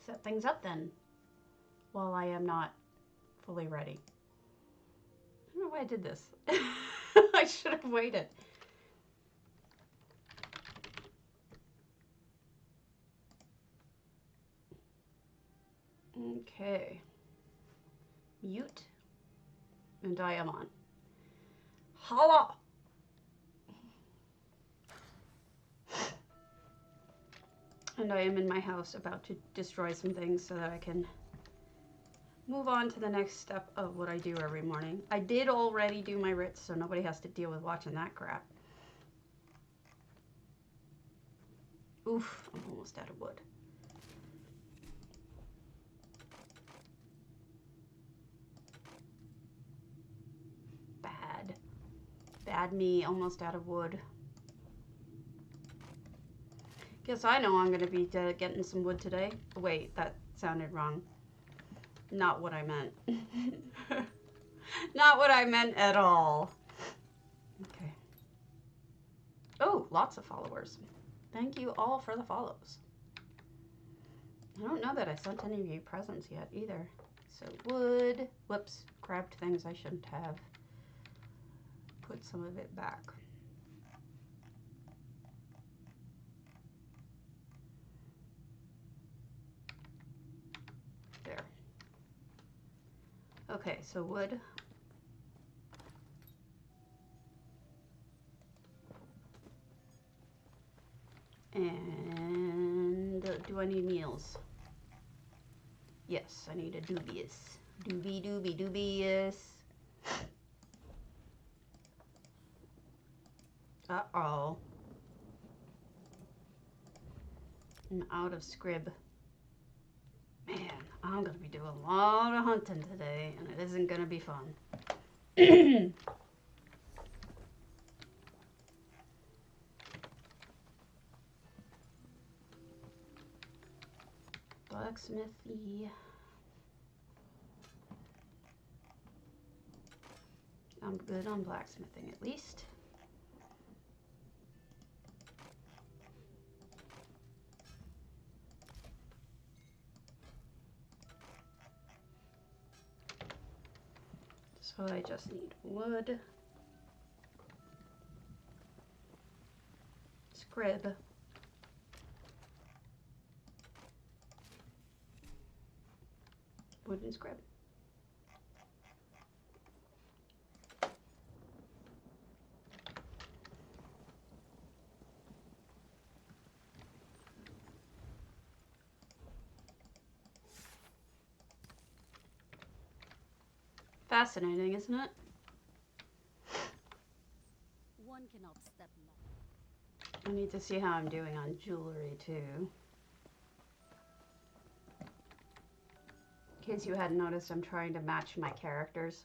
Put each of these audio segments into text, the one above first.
set things up then, while I am not fully ready. I don't know why I did this. I should have waited. Okay. Mute. And I am on. Holla! And I am in my house about to destroy some things so that I can move on to the next step of what I do every morning. I did already do my writs, so nobody has to deal with watching that crap. Oof, I'm almost out of wood. Bad. Bad me, almost out of wood. Guess I know I'm going to be getting some wood today. Wait, that sounded wrong. Not what I meant. Not what I meant at all. Okay. Oh, lots of followers. Thank you all for the follows. I don't know that I sent any of you presents yet either. So wood. Whoops. Grabbed things I shouldn't have. Put some of it back. There. Okay, so wood. And do I need meals? Yes, I need a dubious. Dubious. Uh-oh. I'm out of scrib. Man, I'm going to be doing a lot of hunting today, and it isn't going to be fun. Blacksmithy. I'm good on blacksmithing, at least. So I just need wood, scrib, wood and scrib. Fascinating, isn't it? One cannot step back. I need to see how I'm doing on jewelry too. In case you hadn't noticed, I'm trying to match my characters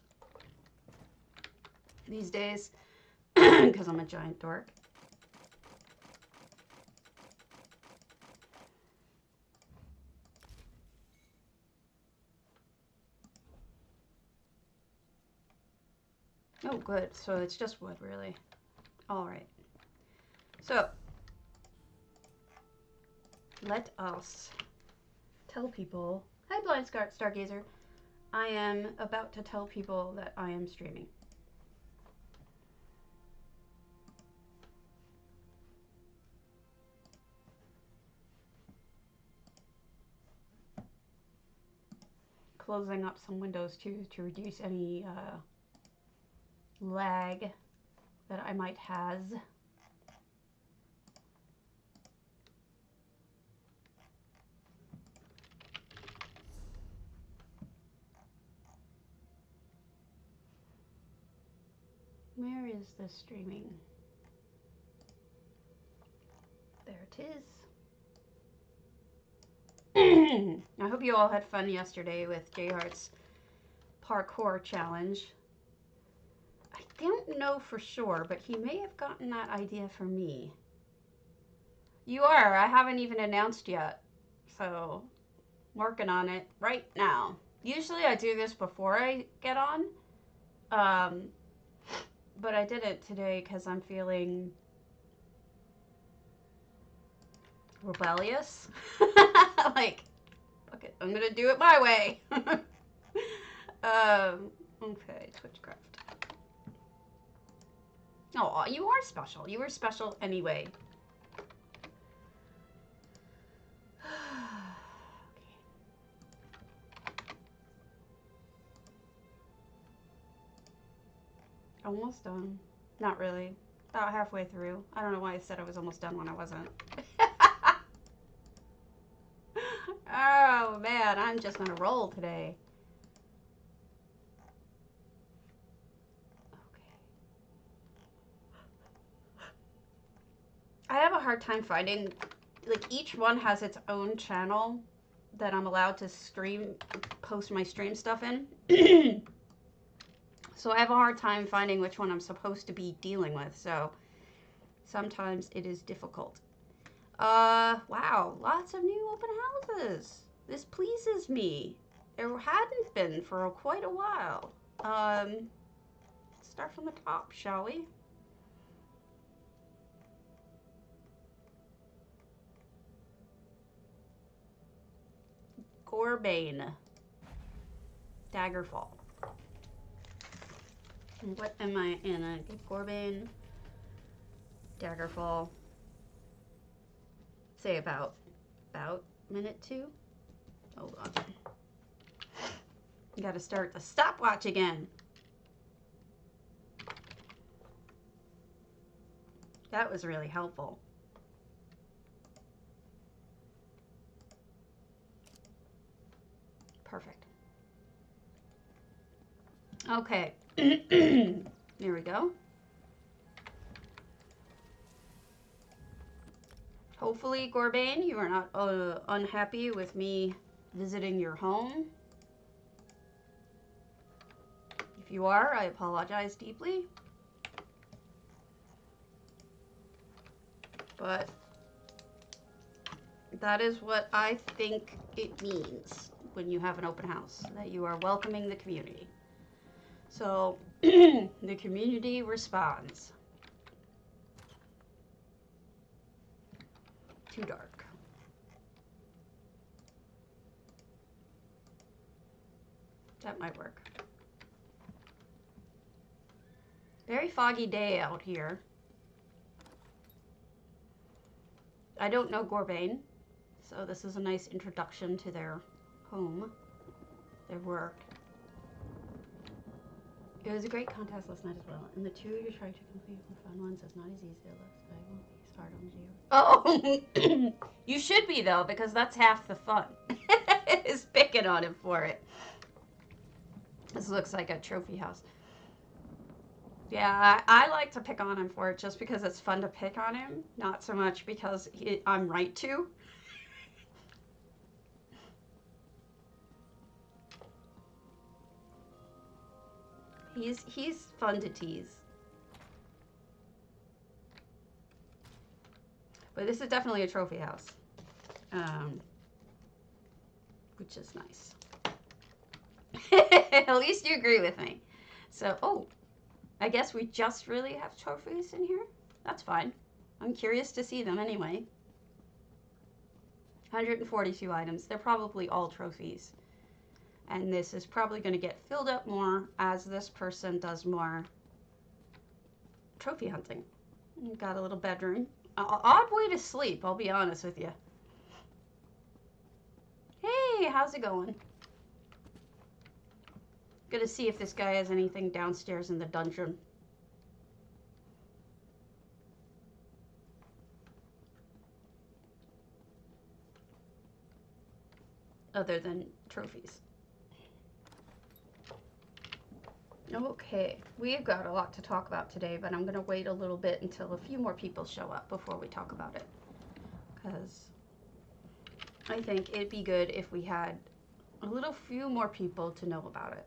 these days because I'm a giant dork. Oh, good. So it's just wood, really. All right. So, let us tell people, hi Blind Stargazer, I am about to tell people that I am streaming. Closing up some windows too to reduce any lag that I might have. Where is the streaming? There it is. I hope you all had fun yesterday with J Heart's parkour challenge. I don't know for sure, but he may have gotten that idea from me. You are. I haven't even announced yet. So, working on it right now. Usually I do this before I get on. But I did it today because I'm feeling rebellious. Like, I'm gonna do it my way. Okay, Twitchcraft. Oh, you are special. You were special anyway. Almost done. Not really. About halfway through. I don't know why I said I was almost done when I wasn't. Oh man, I'm just gonna roll today. Okay. I have a hard time finding, like, each one has its own channel that I'm allowed to post my stream stuff in. So I have a hard time finding which one I'm supposed to be dealing with, so sometimes it is difficult. Wow, lots of new open houses. This pleases me. There hadn't been for quite a while. Let's start from the top, shall we? Gorbane. Daggerfall. What am I in? Gorbane. Daggerfall. Say about minute 2. Hold on. You gotta start the stopwatch again. That was really helpful. Perfect. Okay. There we go. Hopefully, Gorbane, you are not unhappy with me visiting your home. If you are, I apologize deeply. But that is what I think it means when you have an open house, that you are welcoming the community. So, the community responds. Too dark. That might work. Very foggy day out here. I don't know Gorbane, so this is a nice introduction to their home, their work. It was a great contest last night as well, and the 2 you tried to complete the fun ones is not as easy as it looks. I won't be start on 0. Oh, you should be though, because that's half the fun. Is picking on him for it. This looks like a trophy house. Yeah, I like to pick on him for it just because it's fun to pick on him, not so much because I'm right to. He's fun to tease. But this is definitely a trophy house, which is nice. At least you agree with me. So, oh, I guess we just really have trophies in here. That's fine. I'm curious to see them anyway. 142 items. They're probably all trophies. And this is probably going to get filled up more as this person does more trophy hunting. We've got a little bedroom. Odd way to sleep, I'll be honest with you. Hey, how's it going? Gonna see if this guy has anything downstairs in the dungeon. Other than trophies. Okay, we've got a lot to talk about today, but I'm going to wait a little bit until a few more people show up before we talk about it. Because I think it'd be good if we had a few more people to know about it.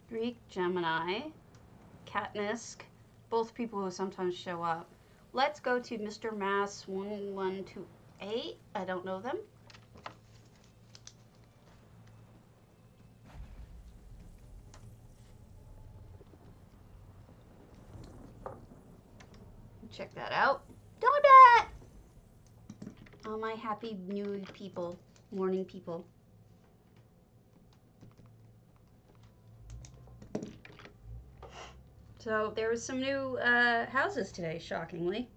Greek, Gemini, Katniss, both people who sometimes show up. Let's go to Mr. Mass 112 8. I don't know them. Check that out. Donut! All my happy new people, morning people. So there was some new houses today, shockingly.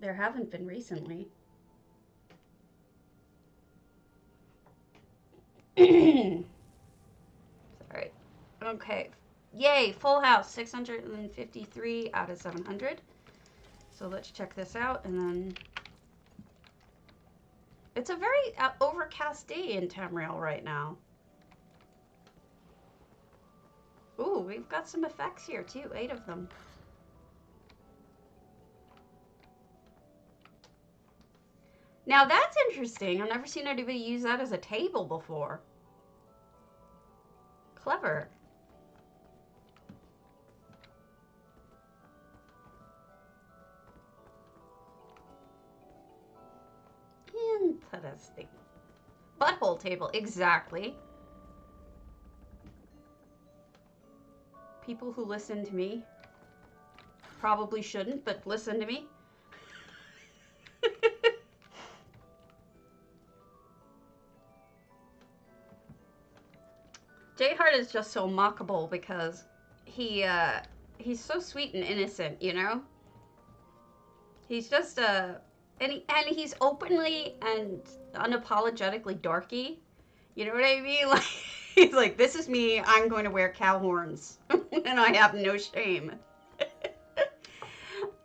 There haven't been recently. Sorry. Okay. Yay, full house, 653 out of 700. So let's check this out, and then... It's a very overcast day in Tamriel right now. Ooh, we've got some effects here too, 8 of them. Now that's interesting. I've never seen anybody use that as a table before. Clever. Interesting. Butthole table, exactly. People who listen to me probably shouldn't, but listen to me. Jayhart is just so mockable because he's so sweet and innocent, you know? He's just and he's openly and unapologetically dorky. You know what I mean? Like he's like, this is me, I'm going to wear cow horns. And I have no shame.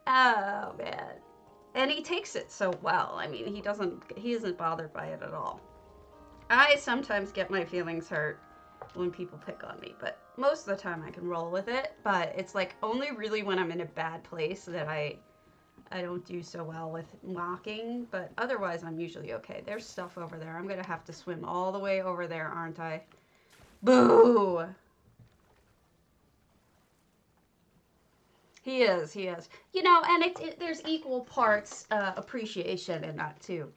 Oh man. And he takes it so well. I mean, he isn't bothered by it at all. I sometimes get my feelings hurt when people pick on me, but most of the time I can roll with it. But it's like only really when I'm in a bad place that I don't do so well with mocking, but otherwise I'm usually okay. There's stuff over there. I'm gonna have to swim all the way over there, aren't I? Boo! He is. You know, and there's equal parts appreciation in that too.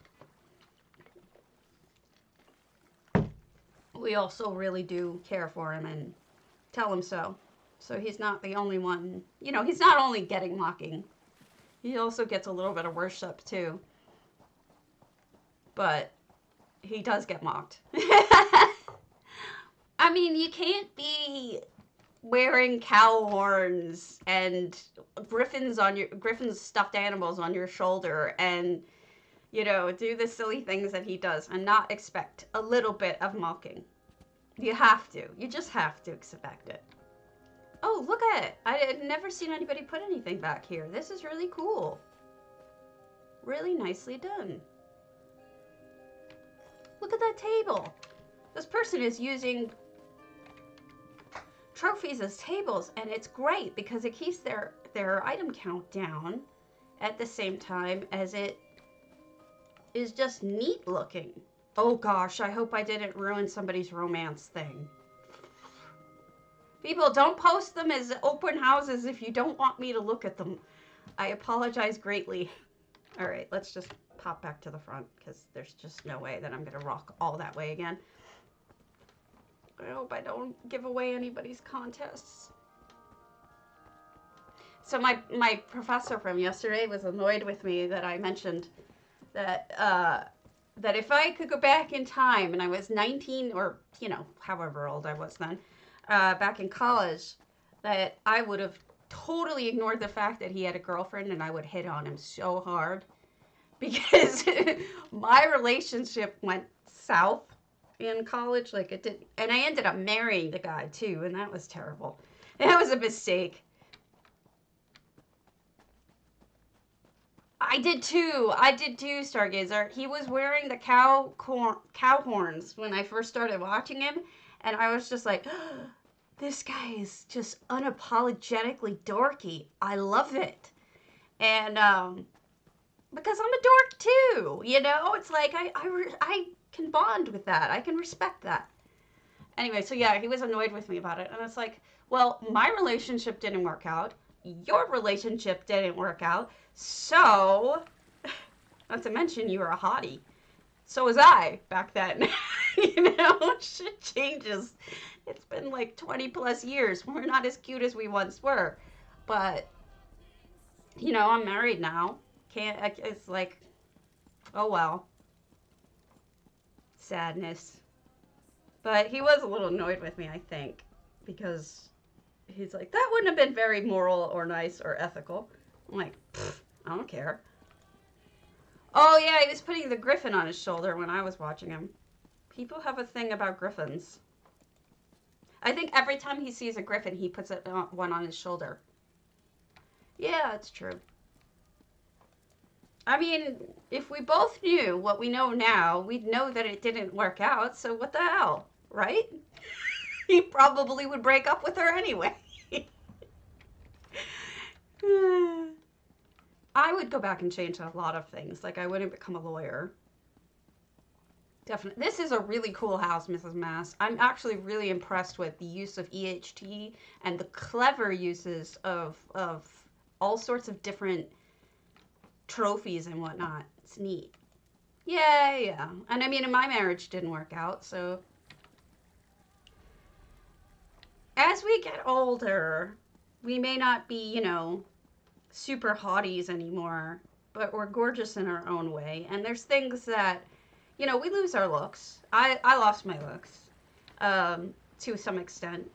We also really do care for him and tell him so. So he's not the only one, you know, he's not only getting mocking. He also gets a little bit of worship too. But he does get mocked. I mean, you can't be wearing cow horns and griffins stuffed animals on your shoulder and, you know, do the silly things that he does and not expect a little bit of mocking. You have to. You just have to expect it. Oh, look at it. I had never seen anybody put anything back here. This is really cool. Really nicely done. Look at that table. This person is using trophies as tables, and it's great because it keeps their item count down at the same time as it is just neat looking. Oh gosh, I hope I didn't ruin somebody's romance thing. People, don't post them as open houses if you don't want me to look at them. I apologize greatly. All right, let's just pop back to the front because there's just no way that I'm going to rock all that way again. I hope I don't give away anybody's contests. So my professor from yesterday was annoyed with me that I mentioned that that if I could go back in time and I was 19 or, you know, however old I was then, back in college, that I would have totally ignored the fact that he had a girlfriend and I would hit on him so hard because my relationship went south in college like it did, and I ended up marrying the guy too, and that was terrible. That was a mistake. I did too, Stargazer. He was wearing the cow horns when I first started watching him, and I was just like, oh, this guy is just unapologetically dorky. I love it. And because I'm a dork too, you know? It's like I can bond with that. I can respect that. Anyway, so yeah, he was annoyed with me about it, and it's like, well, my relationship didn't work out. your relationship didn't work out. So, not to mention you were a hottie. So was I back then. Shit changes. It's been like 20 plus years. We're not as cute as we once were. But, I'm married now. It's like, oh well. Sadness. But he was a little annoyed with me, I think. Because he's like, that wouldn't have been very moral or nice or ethical. I'm like, I don't care. Oh yeah, he was putting the griffin on his shoulder when I was watching him. People have a thing about griffins. I think every time he sees a griffin, he puts one on his shoulder. Yeah, it's true. I mean, if we both knew what we know now, we'd know that it didn't work out, so what the hell, right? He probably would break up with her anyway. I would go back and change a lot of things. Like, I wouldn't become a lawyer. Definitely. This is a really cool house, Mrs. Mass. I'm actually really impressed with the use of EHT and the clever uses of all sorts of different trophies and whatnot. It's neat. Yeah. And I mean, my marriage didn't work out, so. As we get older, we may not be, super hotties anymore, but we're gorgeous in our own way. And there's things that, we lose our looks. I lost my looks to some extent,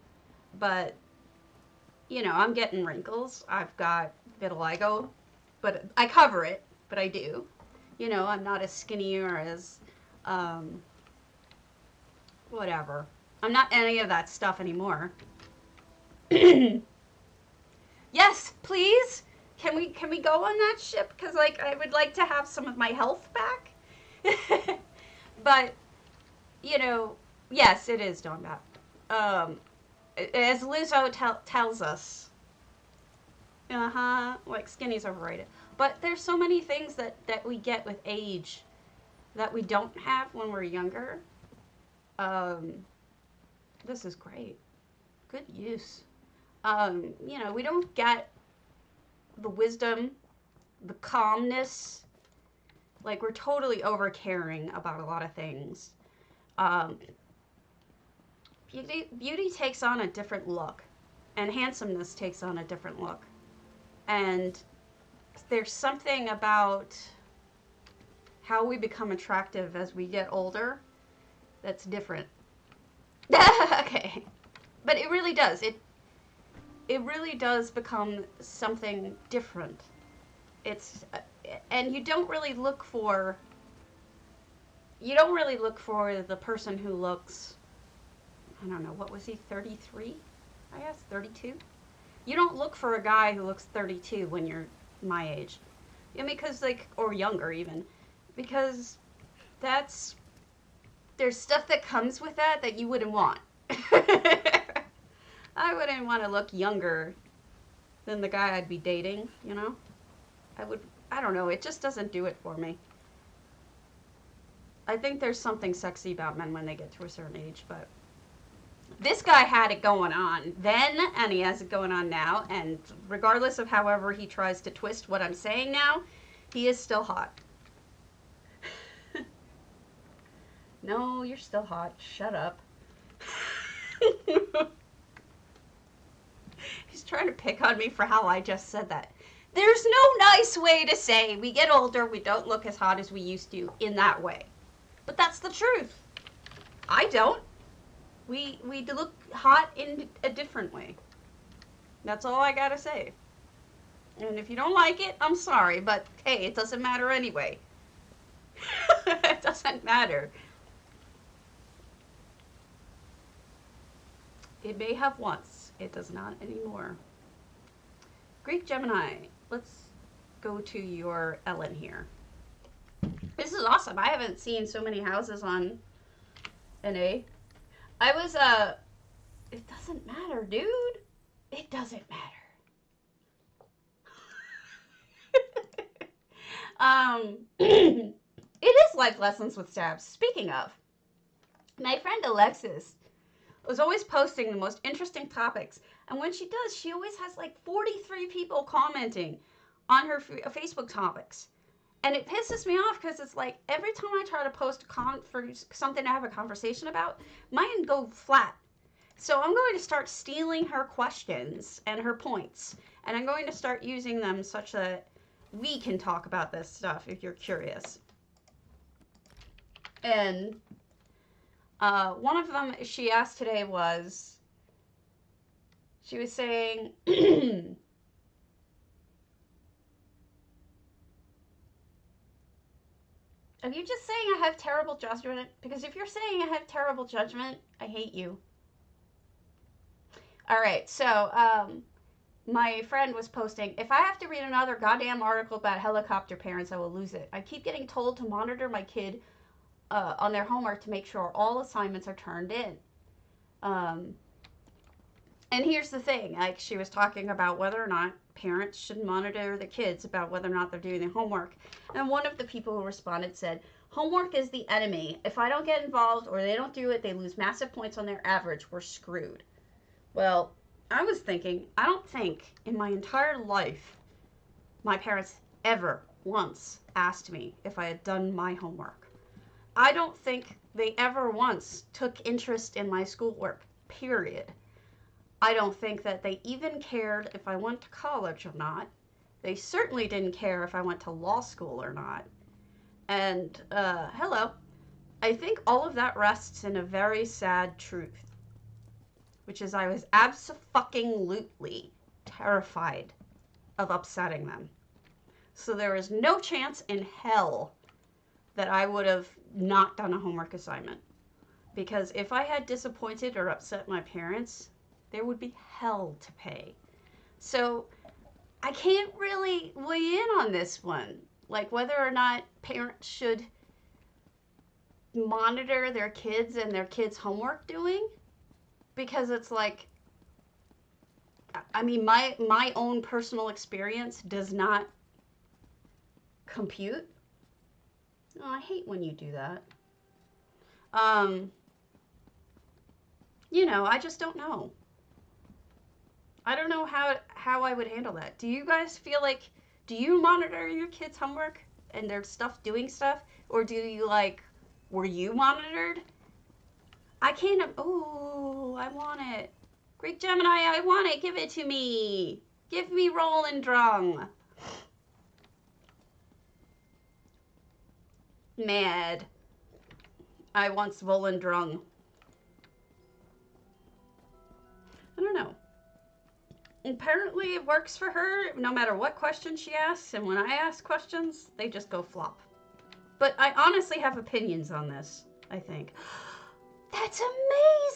but, I'm getting wrinkles. I've got vitiligo, but I cover it, but I do. I'm not as skinny or as, whatever. I'm not any of that stuff anymore. Yes, please. Can we go on that ship? Because, I would like to have some of my health back. But, yes, it is Dawn Bat. As Lizzo tells us, skinny's overrated. But there's so many things that we get with age that we don't have when we're younger. This is great. Good use. We don't get the wisdom, the calmness. Like, we're totally over-caring about a lot of things. Beauty takes on a different look, and handsomeness takes on a different look. And there's something about how we become attractive as we get older that's different. Okay. But it really does. It really does become something different. And you don't really look for the person who looks, I don't know, what was he, 33? I guess 32? You don't look for a guy who looks 32 when you're my age. Because or younger even. Because there's stuff that comes with that you wouldn't want. I wouldn't want to look younger than the guy I'd be dating, I don't know, it just doesn't do it for me. I think there's something sexy about men when they get to a certain age, but this guy had it going on then, and he has it going on now, and regardless of however he tries to twist what I'm saying now, he is still hot. No, you're still hot. Shut up. He's trying to pick on me for how I just said that. There's no nice way to say we get older, we don't look as hot as we used to in that way. But that's the truth. I don't. We look hot in a different way. That's all I gotta say. And if you don't like it, I'm sorry, but hey, it doesn't matter anyway. It doesn't matter. It may have once. It does not anymore. Greek Gemini, let's go to your elinhir. This is awesome. I haven't seen so many houses on NA. I was, it doesn't matter, dude. It doesn't matter. It is life lessons with stabs. Speaking of, my friend Alexis was always posting the most interesting topics. And when she does, she always has like 43 people commenting on her Facebook topics. And it pisses me off because it's like every time I try to post for something to have a conversation about, mine go flat. So I'm going to start stealing her questions and her points. And I'm going to start using them such that we can talk about this stuff if you're curious. And one of them she asked today was, she was saying, are you just saying I have terrible judgment? Because if you're saying I have terrible judgment, I hate you. All right, so my friend was posting, if I have to read another goddamn article about helicopter parents, I will lose it. I keep getting told to monitor my kid on their homework to make sure all assignments are turned in. And here's the thing, like she was talking about whether or not parents should monitor the kids about whether or not they're doing their homework. And one of the people who responded said, homework is the enemy. If I don't get involved or they don't do it, they lose massive points on their average. We're screwed. Well, I was thinking, I don't think in my entire life my parents ever once asked me if I had done my homework. I don't think they ever once took interest in my schoolwork, period. I don't think that they even cared if I went to college or not. They certainly didn't care if I went to law school or not. And, hello, I think all of that rests in a very sad truth, which is I was abso-fucking-lutely terrified of upsetting them. So there is no chance in hell that I would have not done a homework assignment. Because if I had disappointed or upset my parents, there would be hell to pay. So I can't really weigh in on this one. Like whether or not parents should monitor their kids and their kids' homework doing. Because it's like, I mean, my own personal experience does not compute. Oh, I hate when you do that. You know, I just don't know. I don't know how I would handle that. Do you guys feel like, do you monitor your kids' homework and their stuff doing stuff? Or do you like, were you monitored? I can't, oh, I want it. Greek Gemini, I want it. Give it to me. Give me Roland Drung. Mad. I want Roland Drung. I don't know. Apparently it works for her no matter what question she asks, and when I ask questions, they just go flop. But I honestly have opinions on this, I think. That's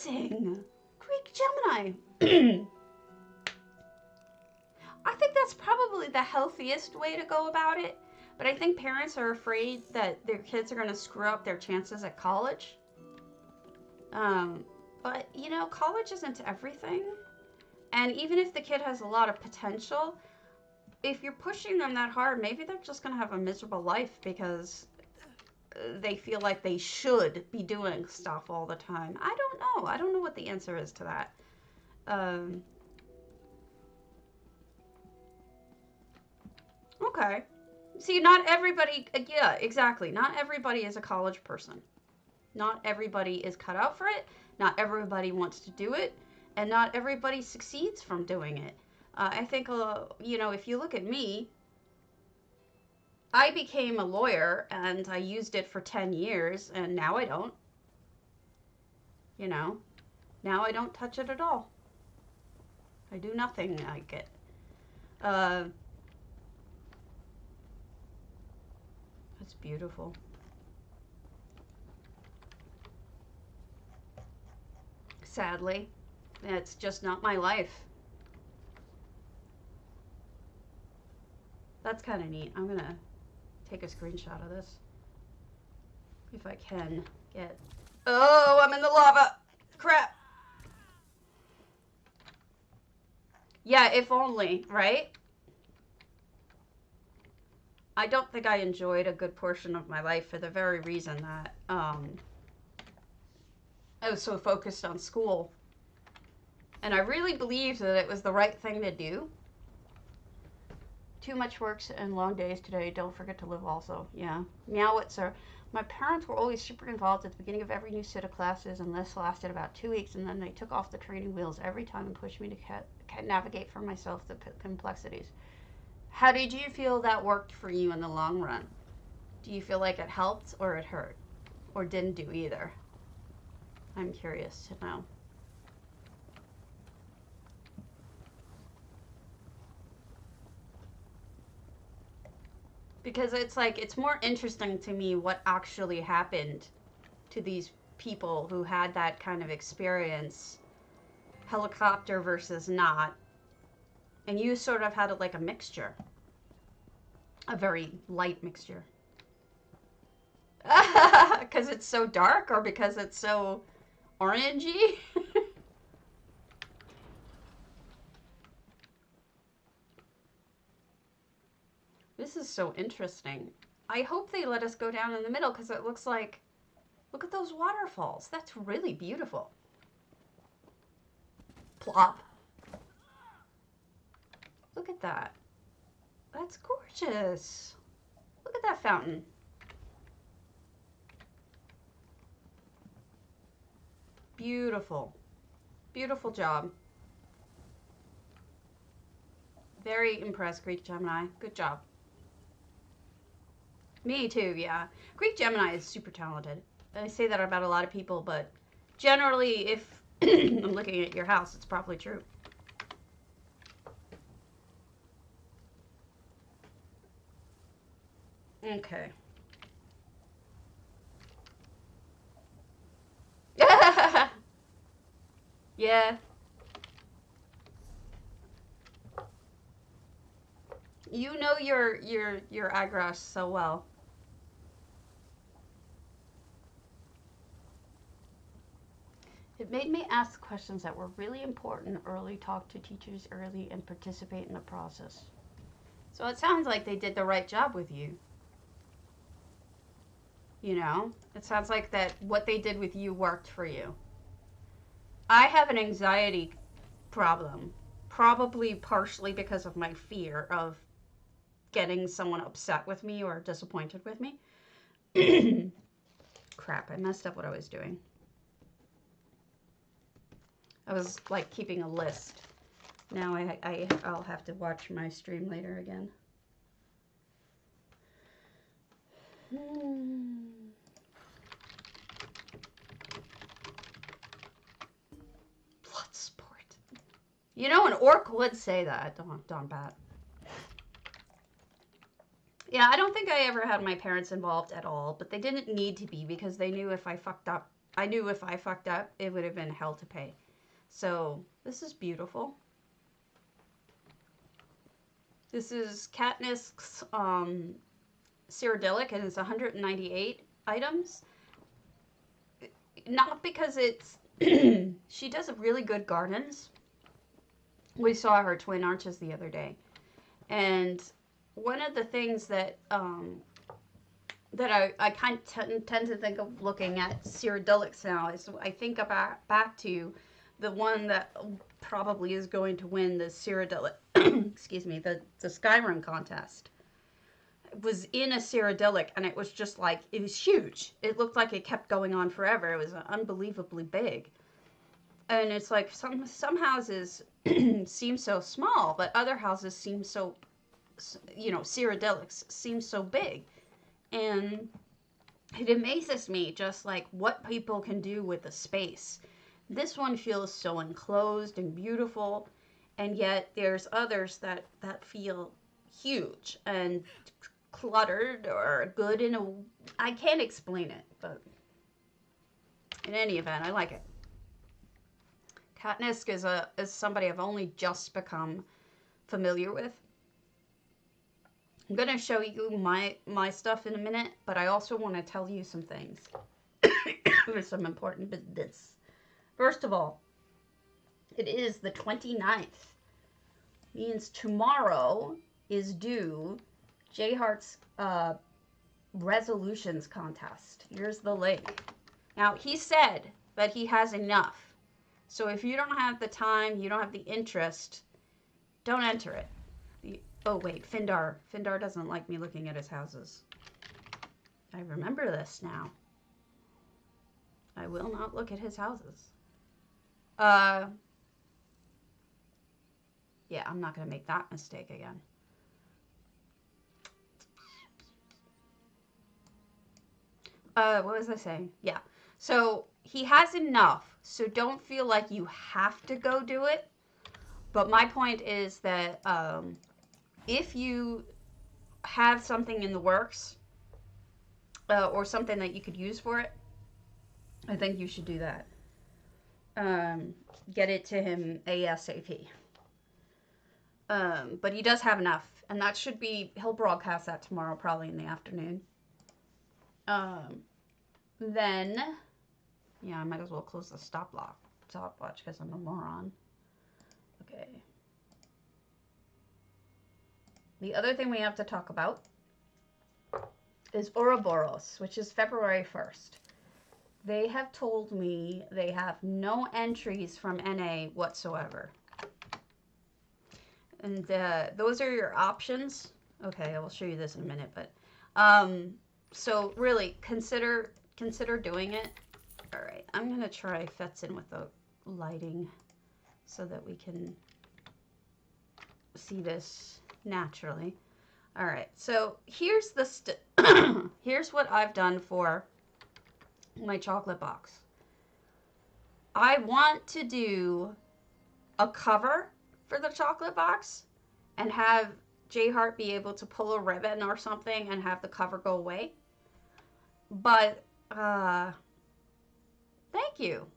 amazing! Greek Gemini. I think that's probably the healthiest way to go about it, but I think parents are afraid that their kids are going to screw up their chances at college. But, you know, college isn't everything. And even if the kid has a lot of potential, if you're pushing them that hard, maybe they're just going to have a miserable life because they feel like they should be doing stuff all the time. I don't know. I don't know what the answer is to that. Okay. See, not everybody, yeah, exactly. Not everybody is a college person. Not everybody is cut out for it. Not everybody wants to do it. And not everybody succeeds from doing it. I think, you know, if you look at me, I became a lawyer and I used it for 10 years and now I don't. You know, now I don't touch it at all. I do nothing like it. That's beautiful. Sadly, it's just not my life. That's kind of neat. I'm gonna take a screenshot of this. If I can get... Oh, I'm in the lava! Crap! Yeah, if only, right? I don't think I enjoyed a good portion of my life for the very reason that I was so focused on school. And I really believed that it was the right thing to do. Too much work and long days today. Don't forget to live also. Yeah. Meowitzer. My parents were always super involved at the beginning of every new set of classes, and this lasted about 2 weeks, and then they took off the training wheels every time and pushed me to navigate for myself the complexities. How did you feel that worked for you in the long run? Do you feel like it helped or it hurt? Or didn't do either? I'm curious to know. Because it's like, it's more interesting to me what actually happened to these people who had that kind of experience, helicopter versus not. And you sort of had like a mixture, a very light mixture. Because it's so dark or because it's so orangey? This is so interesting. I hope they let us go down in the middle because it looks like, look at those waterfalls. That's really beautiful. Plop. Look at that. That's gorgeous. Look at that fountain. Beautiful. Beautiful job. Very impressed, Greek Gemini. Good job. Me too, yeah. Greek Gemini is super talented. I say that about a lot of people, but generally, if I'm looking at your house, it's probably true. Okay. Yeah. You know your eyeglass so well. It made me ask questions that were really important early, talk to teachers early, and participate in the process. So it sounds like they did the right job with you. You know? It sounds like that what they did with you worked for you. I have an anxiety problem, probably partially because of my fear of getting someone upset with me or disappointed with me. Crap, I messed up what I was doing. I was like keeping a list. Now I'll have to watch my stream later again. Blood sport. You know, an orc would say that, Don Bat. Yeah, I don't think I ever had my parents involved at all, but they didn't need to be because they knew if I fucked up, it would have been hell to pay. So, this is beautiful. This is Katniss cyrodilic, and it's 198 items. Not because it's... she does really good gardens. We saw her twin arches the other day. And one of the things that I kind of tend to think of looking at cyrodilics now is I think about back to the one that probably is going to win the cyrodilic, excuse me, the Skyrim contest. It was in a cyrodilic, and it was just like, it was huge. It looked like it kept going on forever. It was unbelievably big. And it's like some houses seem so small, but other houses seem so, you know, cyrodilics seem so big. And it amazes me just like what people can do with the space. This one feels so enclosed and beautiful, and yet there's others that feel huge and cluttered or good in a... I can't explain it, but in any event, I like it. Katniss is somebody I've only just become familiar with. I'm going to show you my stuff in a minute, but I also want to tell you some things. There's some important business. First of all, it is the 29th. Means tomorrow is due J Heart's resolutions contest. Here's the link. Now, he said that he has enough. So if you don't have the time, you don't have the interest, don't enter it. Oh, wait, Findar. Findar doesn't like me looking at his houses. I remember this now. I will not look at his houses. Yeah, I'm not going to make that mistake again. What was I saying? Yeah. So he has enough. So don't feel like you have to go do it. But my point is that if you have something in the works or something that you could use for it, I think you should do that. Get it to him ASAP. But he does have enough. And that should be, he'll broadcast that tomorrow, probably in the afternoon. Then, yeah, I might as well close the stopwatch because I'm a moron. Okay. The other thing we have to talk about is Ouroboros, which is February 1st. They have told me they have no entries from NA whatsoever. And those are your options. Okay, I will show you this in a minute, but so really consider doing it. All right, I'm gonna try Fets in with the lighting so that we can see this naturally. All right, so here's the here's what I've done for my chocolate box. I want to do a cover for the chocolate box and have J Heart be able to pull a ribbon or something and have the cover go away. But thank you.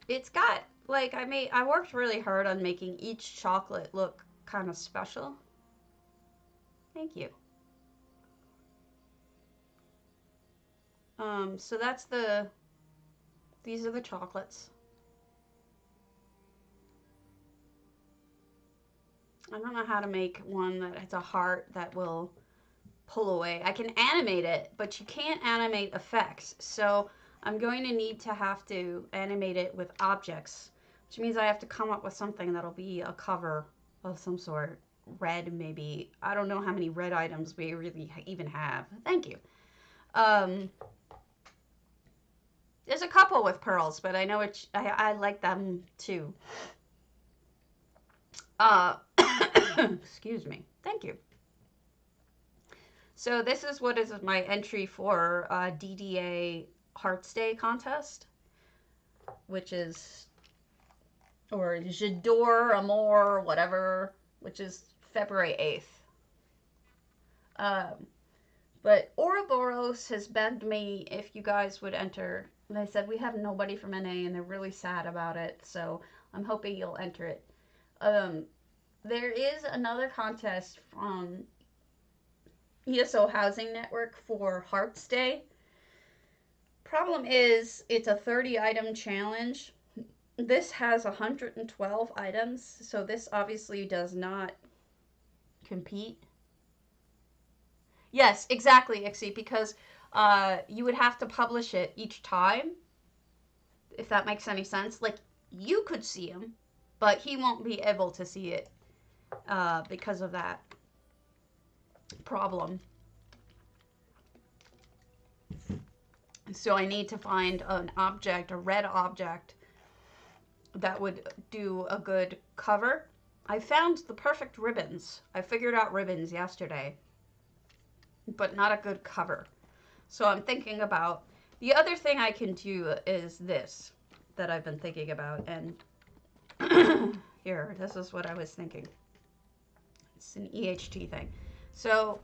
It's got, like, I worked really hard on making each chocolate look kind of special. Thank you. So that's these are the chocolates. I don't know how to make one that has a heart that will pull away. I can animate it, but you can't animate effects. So I'm going to need to have to animate it with objects, which means I have to come up with something that'll be a cover of some sort. Red, maybe. I don't know how many red items we really even have. Thank you. There's a couple with pearls, but I know I like them too. Excuse me. Thank you. So this is what is my entry for DDA Hearts Day contest, which is, or J'adore Amour, whatever, which is February 8th. But Ouroboros has begged me if you guys would enter. And I said, we have nobody from NA, and they're really sad about it, so I'm hoping you'll enter it. There is another contest from ESO Housing Network for Hearts Day. Problem is, it's a 30-item challenge. This has 112 items, so this obviously does not compete. Yes, exactly, Ixie, because you would have to publish it each time, if that makes any sense. Like, you could see him, but he won't be able to see it because of that problem. So I need to find an object, a red object, that would do a good cover. I found the perfect ribbons. I figured out ribbons yesterday, but not a good cover. So I'm thinking about, the other thing I can do is this, that I've been thinking about, and here, this is what I was thinking. It's an EHT thing. So,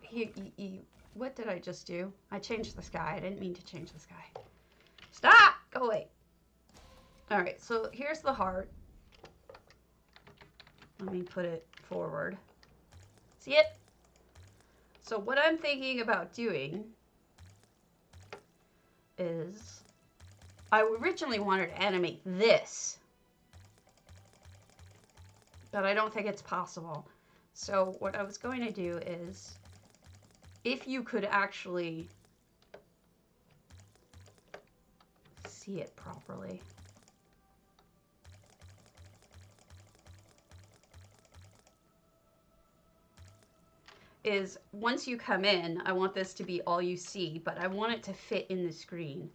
what did I just do? I changed the sky. I didn't mean to change the sky. Stop! Go away. Alright, so here's the heart. Let me put it forward. See it? So what I'm thinking about doing is, I originally wanted to animate this, but I don't think it's possible. So what I was going to do is, if you could actually see it properly. is once you come in, I want this to be all you see, but I want it to fit in the screen.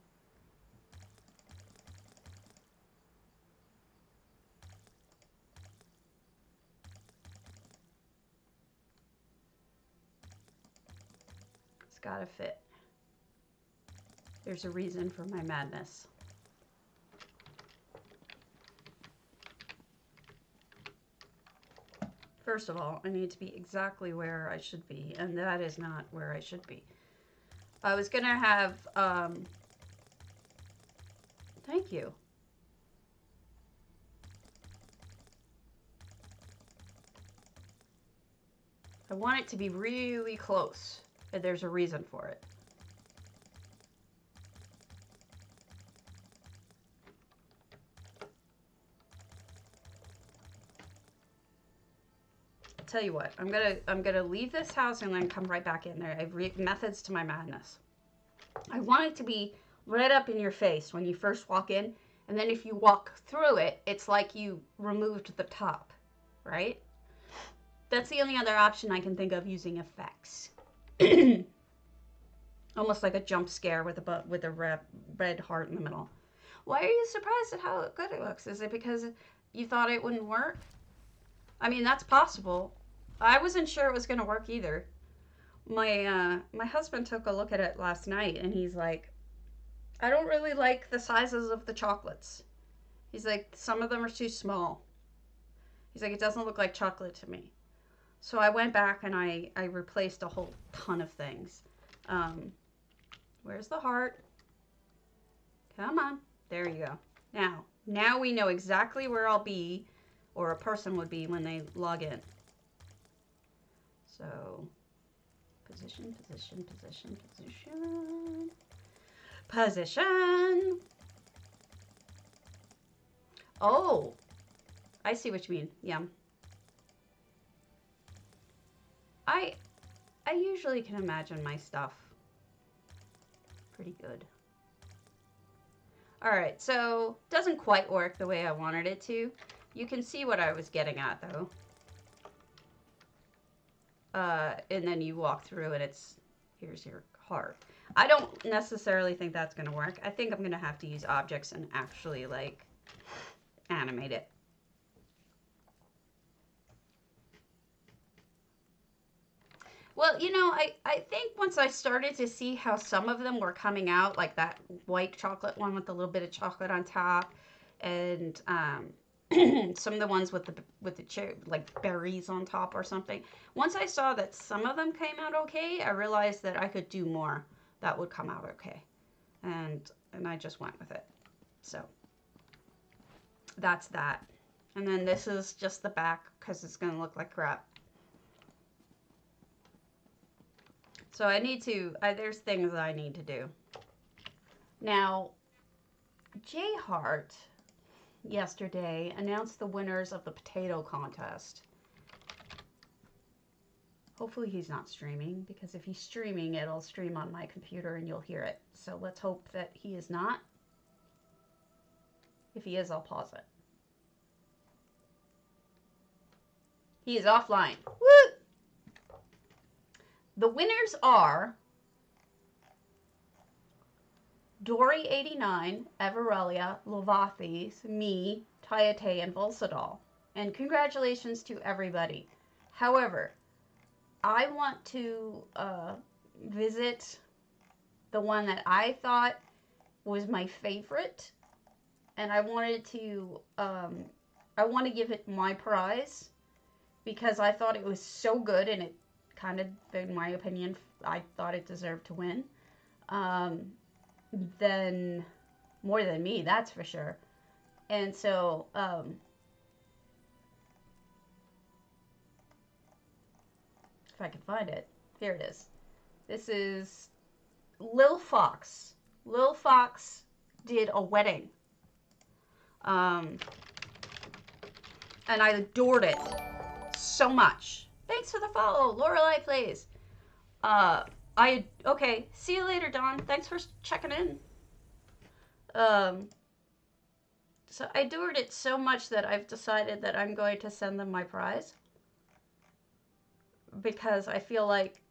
It's gotta fit. There's a reason for my madness. First of all, I need to be exactly where I should be, and that is not where I should be. I was gonna have, thank you. I want it to be really close, and there's a reason for it. Tell you what, I'm gonna leave this house and then come right back in there. I have methods to my madness. I want it to be right up in your face when you first walk in, and then if you walk through it, it's like you removed the top, right? That's the only other option I can think of using effects. Almost like a jump scare with a red heart in the middle. Why are you surprised at how good it looks? Is it because you thought it wouldn't work? I mean, that's possible. I wasn't sure it was going to work either. My husband took a look at it last night, and he's like, I don't really like the sizes of the chocolates. He's like, some of them are too small. He's like, it doesn't look like chocolate to me. So I went back and I replaced a whole ton of things. Where's the heart? Come on. There you go. Now we know exactly where I'll be, or a person would be when they log in. So, position, position, position, position, position. Oh, I see what you mean. Yeah. I usually can imagine my stuff pretty good. All right, so doesn't quite work the way I wanted it to. You can see what I was getting at, though. And then you walk through and here's your heart. I don't necessarily think that's going to work. I think I'm going to have to use objects and actually, like, animate it. Well, you know, I think once I started to see how some of them were coming out, like that white chocolate one with a little bit of chocolate on top, and some of the ones with the like berries on top or something. Once I saw that some of them came out okay, I realized that I could do more that would come out okay, and I just went with it. So that's that. And then this is just the back because it's gonna look like crap. So I need to, there's things that I need to do. Now, J Hart yesterday announced the winners of the potato contest. Hopefully he's not streaming, because if he's streaming, it'll stream on my computer and you'll hear it. So let's hope that he is not. If he is, I'll pause it. He is offline. Woo! The winners are Dory89, Everelia, Lovathis, me, Tayate, and Volsadal. And congratulations to everybody. However, I want to visit the one that I thought was my favorite. And I wanted to, I want to give it my prize because I thought it was so good and it kind of, in my opinion, I thought it deserved to win. Then more than me, that's for sure. And so, if I can find it, here it is. This is Lil Fox. Lil Fox did a wedding. And I adored it so much. Thanks for the follow, Lorelei Plays. Okay, see you later, Dawn. Thanks for checking in. So I adored it so much that I've decided that I'm going to send them my prize. because I feel like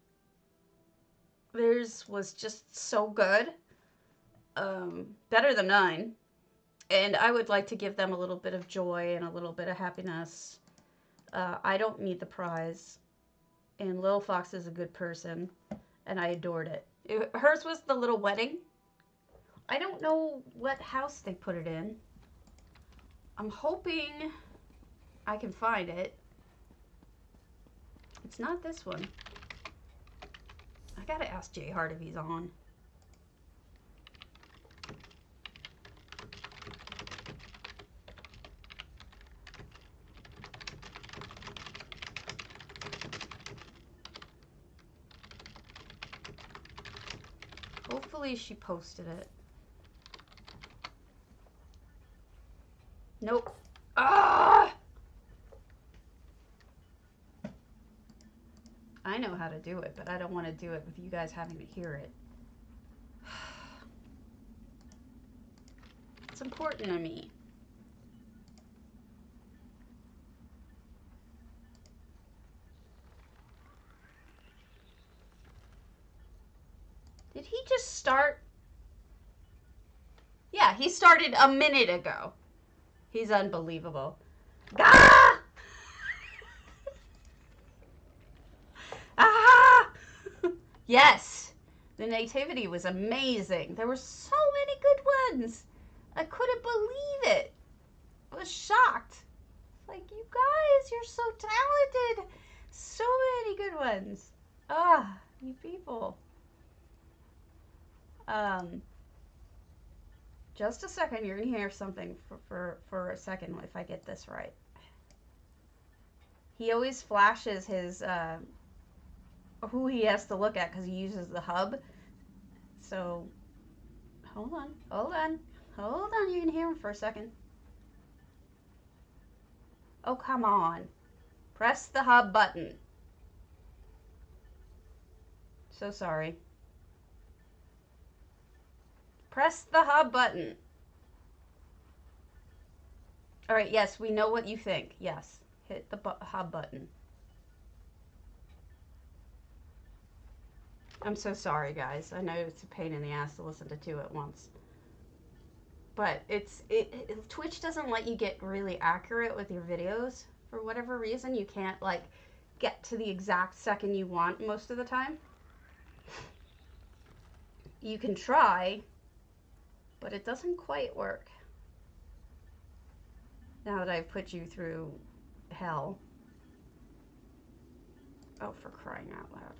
theirs was just so good. Better than mine. And I would like to give them a little bit of joy and a little bit of happiness. I don't need the prize. And Little Fox is a good person. And I adored it. Hers was the little wedding. I don't know what house they put it in. I'm hoping I can find it. It's not this one. I gotta ask J Hart if he's on. Hopefully she posted it. Nope. Ah! I know how to do it, but I don't want to do it with you guys having to hear it. It's important to me. Did he just start? Yeah, he started a minute ago. He's unbelievable. Ah! Ah! Yes, the nativity was amazing. There were so many good ones. I couldn't believe it. I was shocked. Like, you guys, you're so talented. So many good ones. Ah, you people. Just a second. You're gonna hear something for a second if I get this right. He always flashes his who he has to look at because he uses the hub. So, hold on. You can hear him for a second. Oh, come on. Press the hub button. So sorry. Press the hub button. All right, yes, we know what you think. Yes, hit the hub button. I'm so sorry, guys. I know it's a pain in the ass to listen to two at once. But Twitch doesn't let you get really accurate with your videos. For whatever reason, you can't, like, get to the exact second you want most of the time. You can try, but it doesn't quite work. Now that I've put you through hell. Oh, for crying out loud.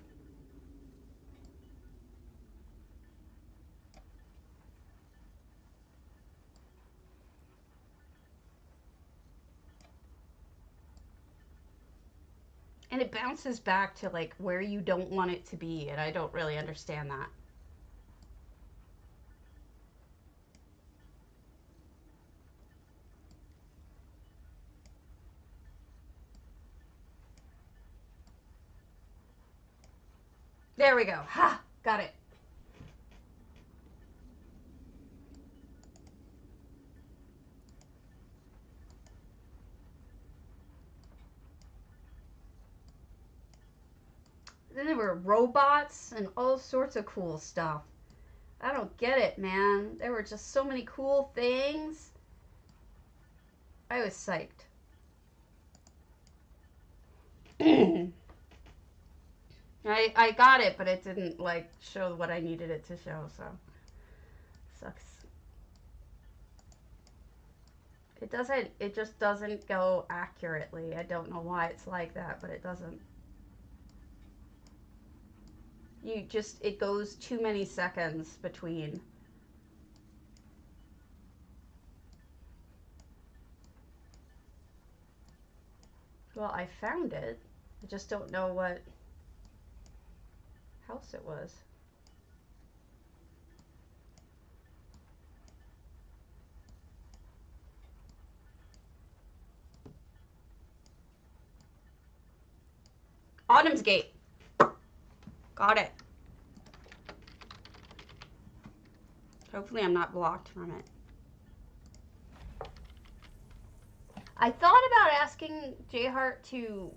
And it bounces back to, like, where you don't want it to be, and I don't really understand that. There we go. Ha! Got it. Then there were robots and all sorts of cool stuff. I don't get it, man. There were just so many cool things. I was psyched. I got it, but it didn't, like, show what I needed it to show, so. Sucks. It just doesn't go accurately. I don't know why it's like that, but it doesn't. It goes too many seconds between. Well, I found it. I just don't know what house it was. Autumn's Gate. Got it. Hopefully I'm not blocked from it. I thought about asking J Hart to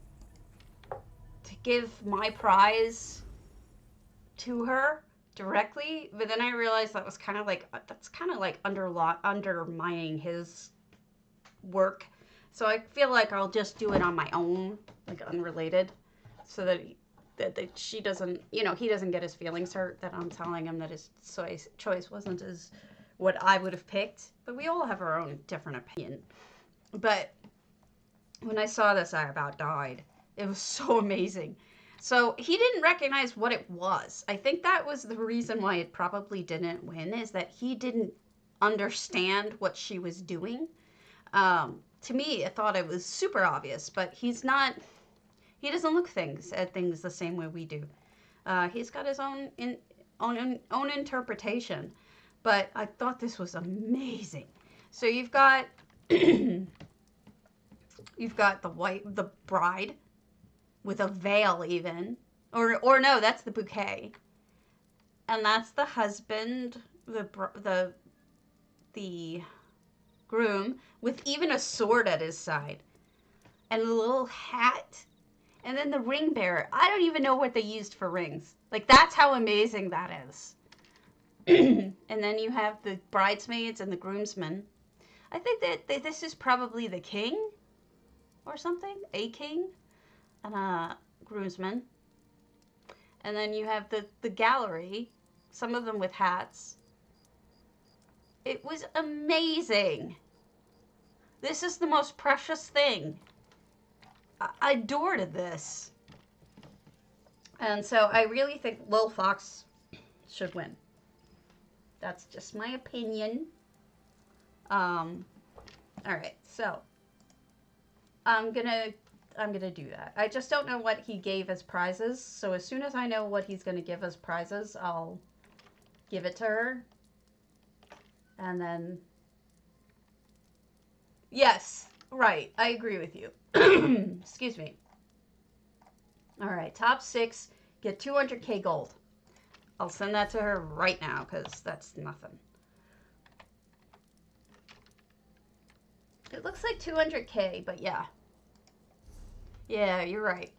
to give my prize to her directly, but then I realized that was kind of like undermining his work. So I feel like I'll just do it on my own, like unrelated, so that she doesn't, he doesn't get his feelings hurt that I'm telling him that his choice wasn't as what I would have picked. But we all have our own different opinion. But when I saw this, I about died. It was so amazing. So he didn't recognize what it was. I think that was the reason why it probably didn't win, is that he didn't understand what she was doing. To me, I thought it was super obvious, but he doesn't look at things the same way we do. He's got his own interpretation, but I thought this was amazing. So you've got the bride with a veil even, or no, that's the bouquet, and that's the husband, the groom, with even a sword at his side and a little hat, and then the ring bearer. I don't even know what they used for rings. Like, that's how amazing that is. And then you have the bridesmaids and the groomsmen. I think that this is probably the king or something, a king and a groomsman. And then you have the gallery, some of them with hats. It was amazing. This is the most precious thing. I adored this. And so I really think Lil Fox should win. That's just my opinion. All right, so I'm gonna do that. I just don't know what he gave as prizes. So as soon as I know what he's gonna give as prizes, I'll give it to her. And then, yes, right, I agree with you. Excuse me. All right, top 6, get 200k gold. I'll send that to her right now, because that's nothing. It looks like 200k, but yeah. Yeah, you're right.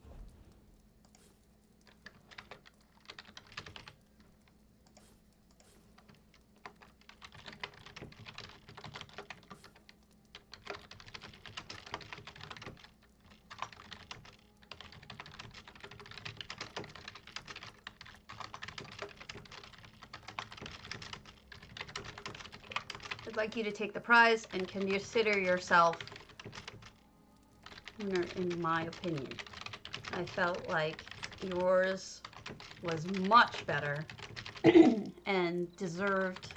I'd like you to take the prize and consider yourself winner, in my opinion. I felt like yours was much better and deserved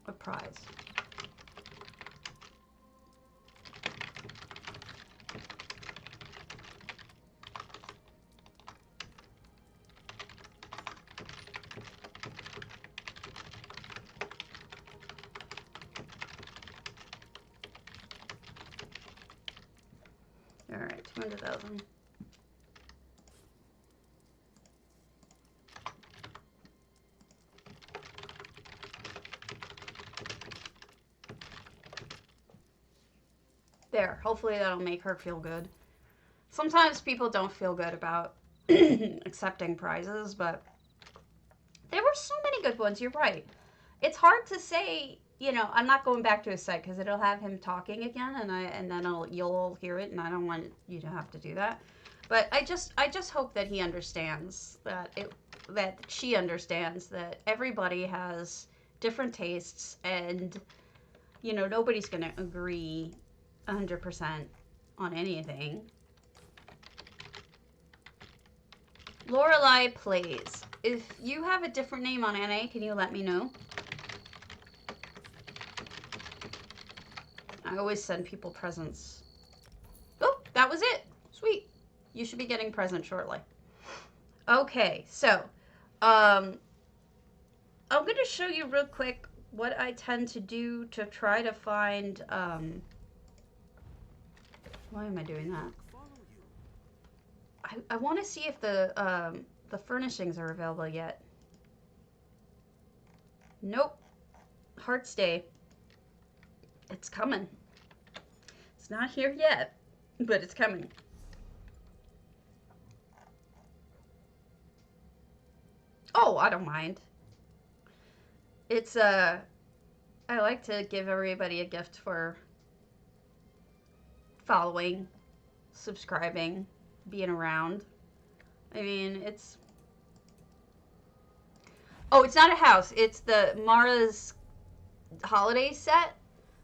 a prize. All right, 200,000. There, hopefully that'll make her feel good. Sometimes people don't feel good about accepting prizes, but there were so many good ones, you're right. It's hard to say, I'm not going back to his site because it'll have him talking again, and then you'll all hear it, and I don't want you to have to do that. But I just hope that he understands that she understands that everybody has different tastes, and nobody's gonna agree 100% on anything. Lorelei Plays. If you have a different name on NA, can you let me know? I always send people presents. Oh, that was it. Sweet. You should be getting presents shortly. Okay, so I'm going to show you real quick what I tend to do to try to find why am I doing that? I want to see if the furnishings are available yet. Nope. Hearts Day. It's coming. It's not here yet, but it's coming. Oh, I don't mind. It's I like to give everybody a gift for following, subscribing, being around. I mean, it's... Oh, it's not a house. It's the Mara's holiday set.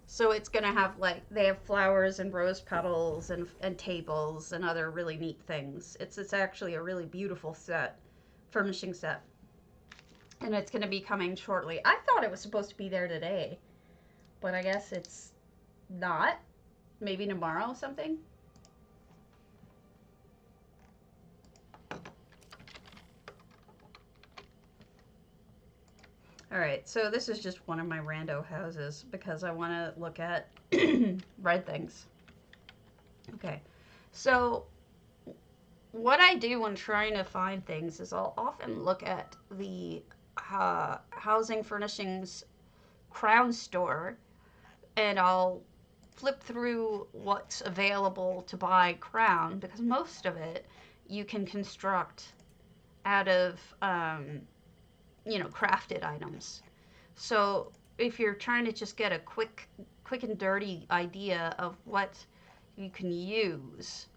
So it's going to have, like, they have flowers and rose petals and tables and other really neat things. It's actually a really beautiful set, furnishing set. And it's going to be coming shortly. I thought it was supposed to be there today, but I guess it's not. Maybe tomorrow or something. Alright, so this is just one of my rando houses because I want to look at red things. Okay, so what I do when trying to find things is I'll often look at the housing furnishings crown store and I'll flip through what's available to buy crown because most of it you can construct out of crafted items. So if you're trying to just get a quick and dirty idea of what you can use,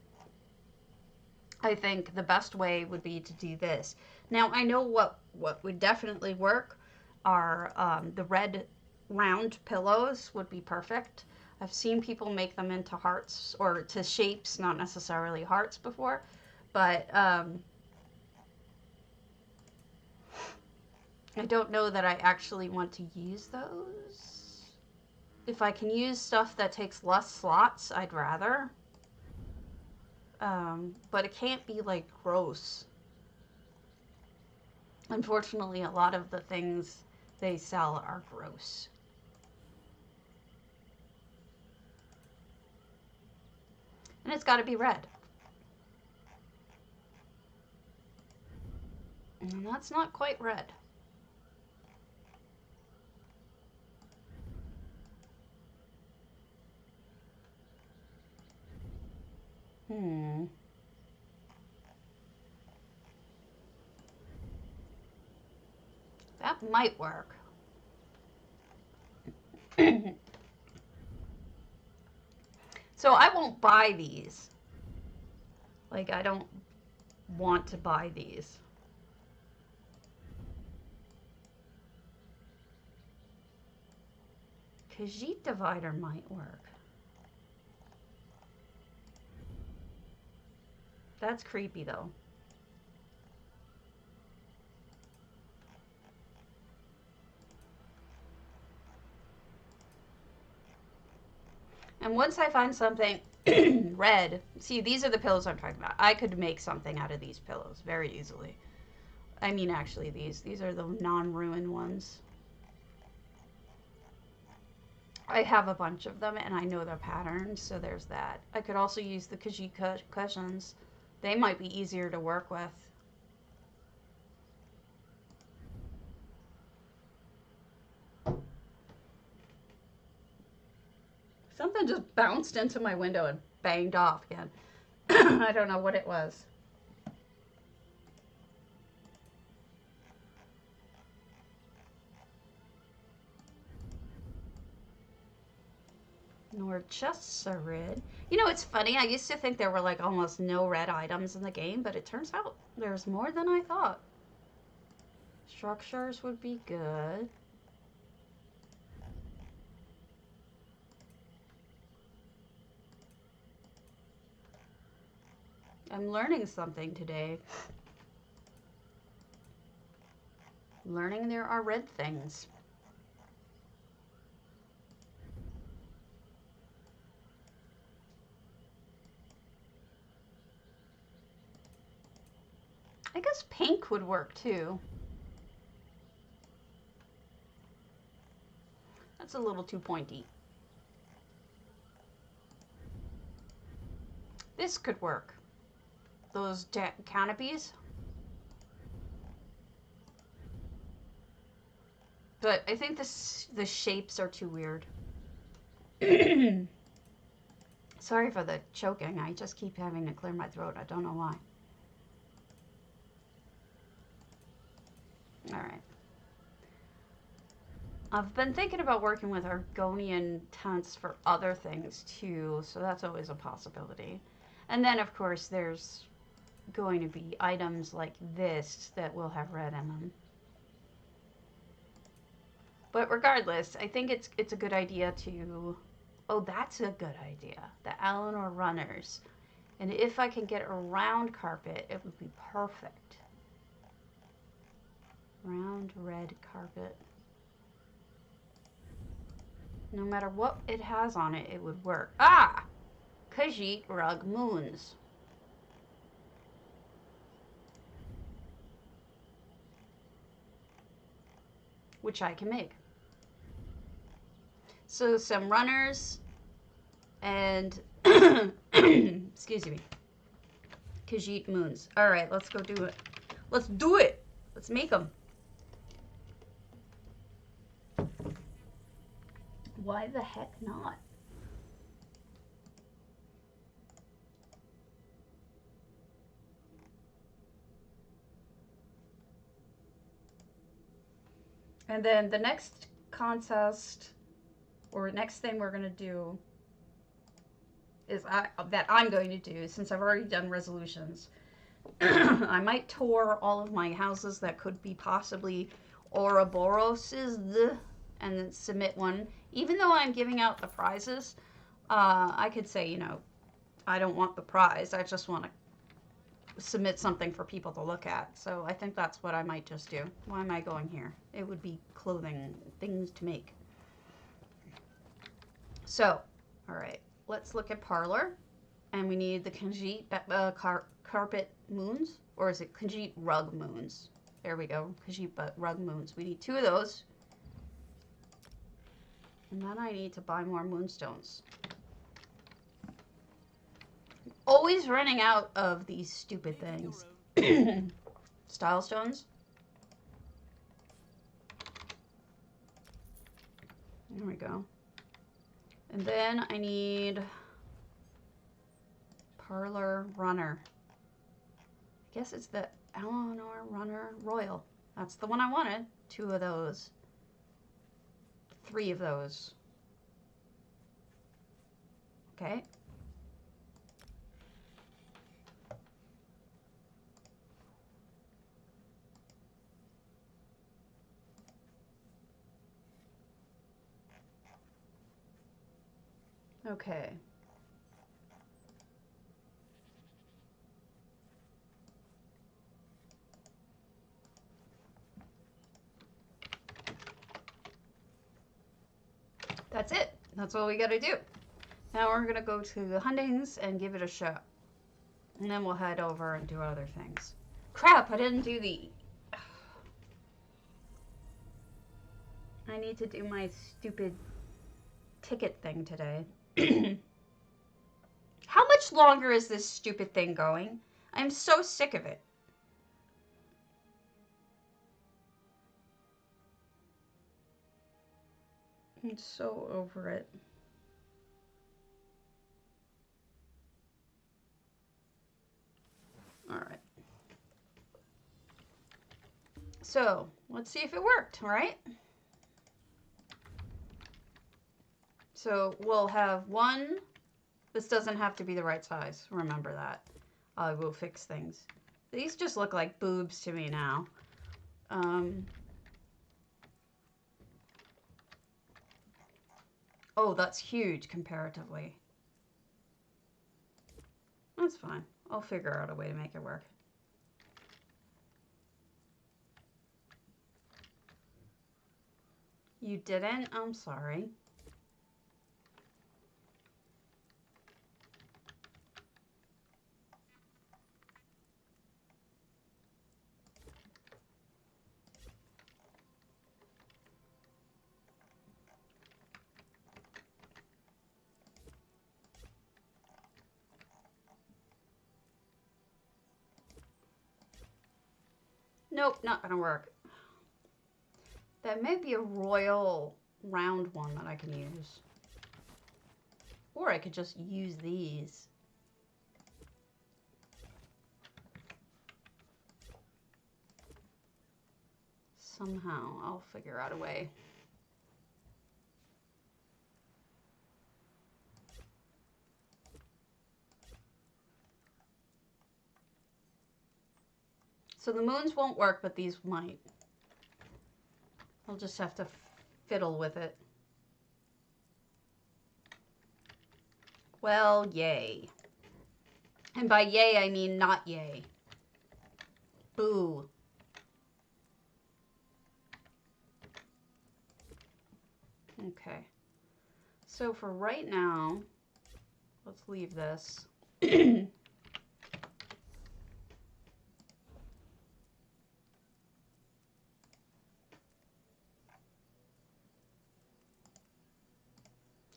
I think the best way would be to do this. Now, I know what would definitely work are the red round pillows would be perfect. I've seen people make them into hearts or to shapes, not necessarily hearts before, but I don't know that I actually want to use those. If I can use stuff that takes less slots, I'd rather. But it can't be, like, gross. Unfortunately, a lot of the things they sell are gross. And it's got to be red. And that's not quite red. That might work. So I won't buy these. Like, I don't want to buy these. Khajiit divider might work. That's creepy, though. And once I find something red, see, these are the pillows I'm talking about. I could make something out of these pillows very easily. I mean, actually, these are the non-ruin ones. I have a bunch of them, and I know the patterns, so there's that. I could also use the Khajiit cushions. They might be easier to work with. Something just bounced into my window and banged off again. I don't know what it was. Nor chests are red. You know, it's funny. I used to think there were like almost no red items in the game, but it turns out there's more than I thought. Structures would be good. I'm learning something today. Learning there are red things. I guess pink would work too. That's a little too pointy. This could work. Those canopies. But I think the shapes are too weird. Sorry for the choking. I just keep having to clear my throat. I don't know why. All right. I've been thinking about working with Argonian tents for other things too, so that's always a possibility. And then, of course, there's going to be items like this that will have red in them. But regardless, I think it's a good idea to... Oh, that's a good idea. The Elinhir runners. And if I can get a round carpet, it would be perfect. Round red carpet. No matter what it has on it, it would work. Ah! Khajiit rug moons. Which I can make. So some runners and excuse me, Khajiit moons. All right, let's go do it. Let's do it. Let's make them. Why the heck not? And then the next contest or next thing we're going to do is that I'm going to do, since I've already done resolutions, I might tour all of my houses that could be possibly Ouroboroses and then submit one. Even though I'm giving out the prizes, I could say, you know, I don't want the prize. I just want to submit something for people to look at. So I think that's what I might just do. Why am I going here? It would be clothing, things to make. So, all right, let's look at Parlor. And we need the Khajiit carpet moons, or is it Khajiit rug moons? There we go, Khajiit rug moons. We need 2 of those. And then I need to buy more moonstones. Always running out of these stupid things. Style stones. There we go. And then I need Parlor Runner. I guess it's the Elinhir Runner Royal. That's the one I wanted. 2 of those. 3 of those. Okay. Okay. That's it. That's all we gotta do. Now we're gonna go to the Huntings and give it a shot. And then we'll head over and do other things. Crap, I didn't do the... I need to do my stupid ticket thing today. How much longer is this stupid thing going? I'm so sick of it. I'm so over it. All right. So, let's see if it worked, all right? So, we'll have 1. This doesn't have to be the right size. Remember that. I will fix things. These just look like boobs to me now. Oh, that's huge comparatively. That's fine. I'll figure out a way to make it work. You didn't? I'm sorry. Nope, not gonna work. That may be a royal round one that I can use. Or I could just use these. Somehow, I'll figure out a way. So the moons won't work, but these might. I'll just have to fiddle with it. Well, yay. And by yay, I mean not yay. Boo. Okay. So for right now, let's leave this. I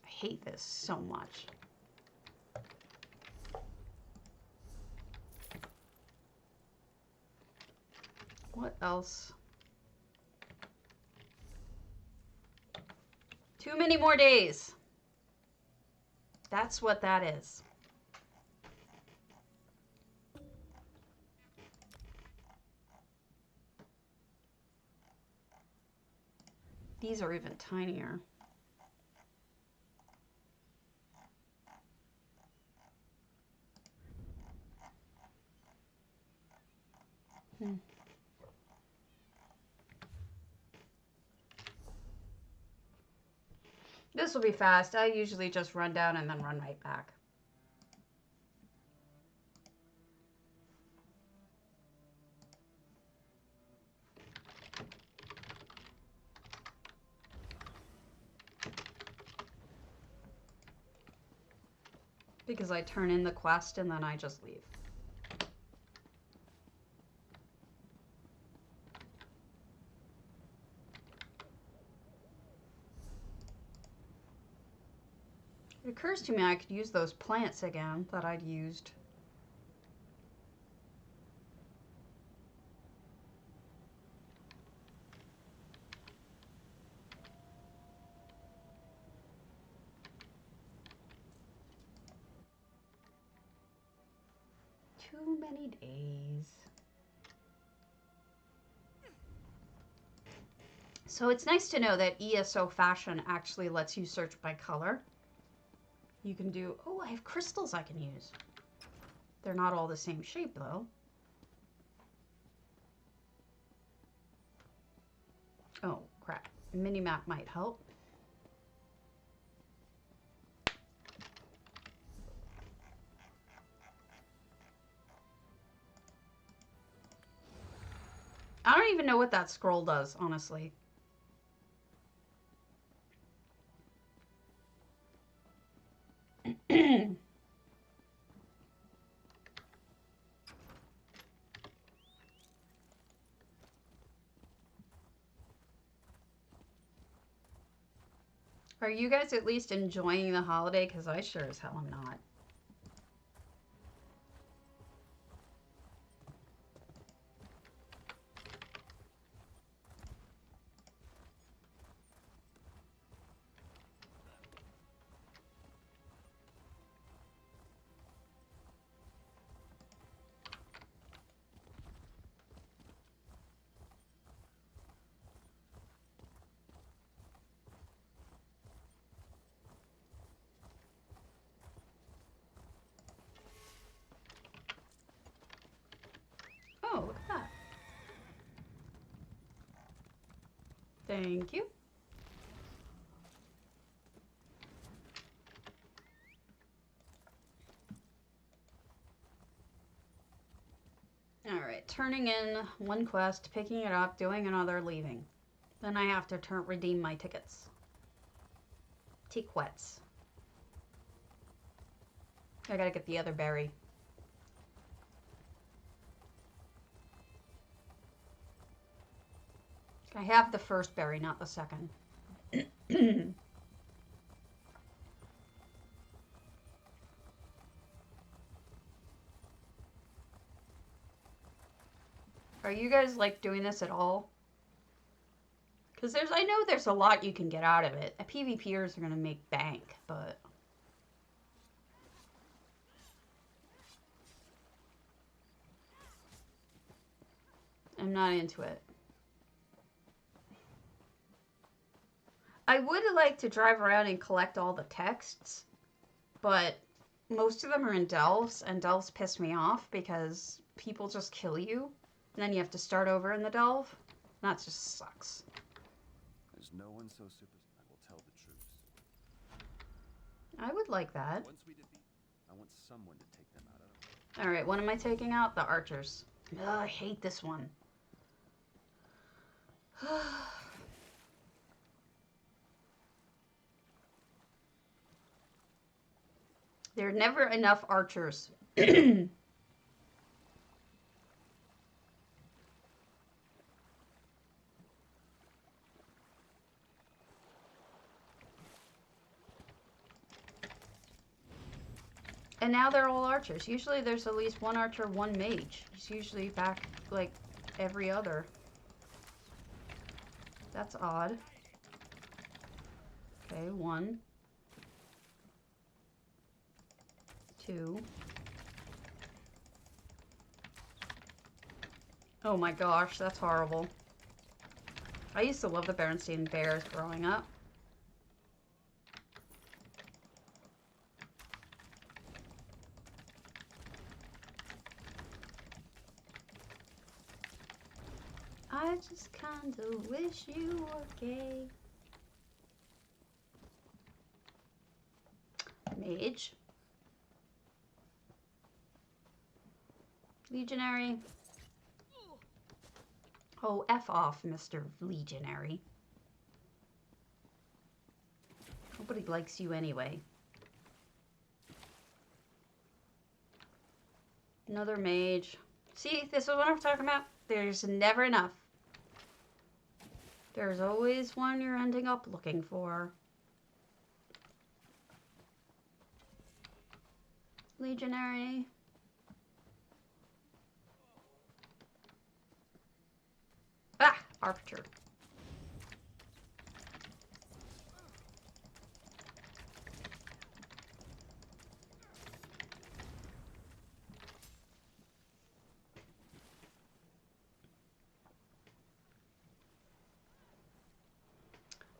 hate this so much. What else? Too many more days. That's what that is. These are even tinier. This will be fast. I usually just run down and then run right back. Because I turn in the quest and then I just leave. It occurs to me I could use those plants again that I'd used. Too many days. So it's nice to know that ESO Fashion actually lets you search by color. You can do, oh, I have crystals I can use. They're not all the same shape though. Oh, crap. Minimap might help. I don't even know what that scroll does, honestly. Are you guys at least enjoying the holiday? Because I sure as hell am not. Oh, look at that. Thank you. All right, turning in one quest, picking it up, doing another, leaving. Then I have to redeem my tickets. Tickets. I gotta get the other berry. I have the first berry, not the second. Are you guys like doing this at all? Because I know there's a lot you can get out of it. PvPers are gonna make bank, but I'm not into it. I would like to drive around and collect all the texts, but most of them are in delves, and delves piss me off because people just kill you, and then you have to start over in the delve. That just sucks. There's no one so super. I will tell the truth. I would like that. Once we defeat, I want someone to take them out of. All right, what am I taking out? The archers. Ugh, I hate this one. There are never enough archers. And now they're all archers. Usually there's at least one archer, one mage. It's usually back like every other. That's odd. Okay, 1. 2. Oh my gosh, that's horrible. I used to love the Berenstain Bears growing up. I just kinda wish you were gay. Mage. Legionary. Oh, F off, Mr. Legionary. Nobody likes you anyway. Another mage. See, this is what I'm talking about. There's never enough. There's always one you're ending up looking for. Legionary. Ah! Archer.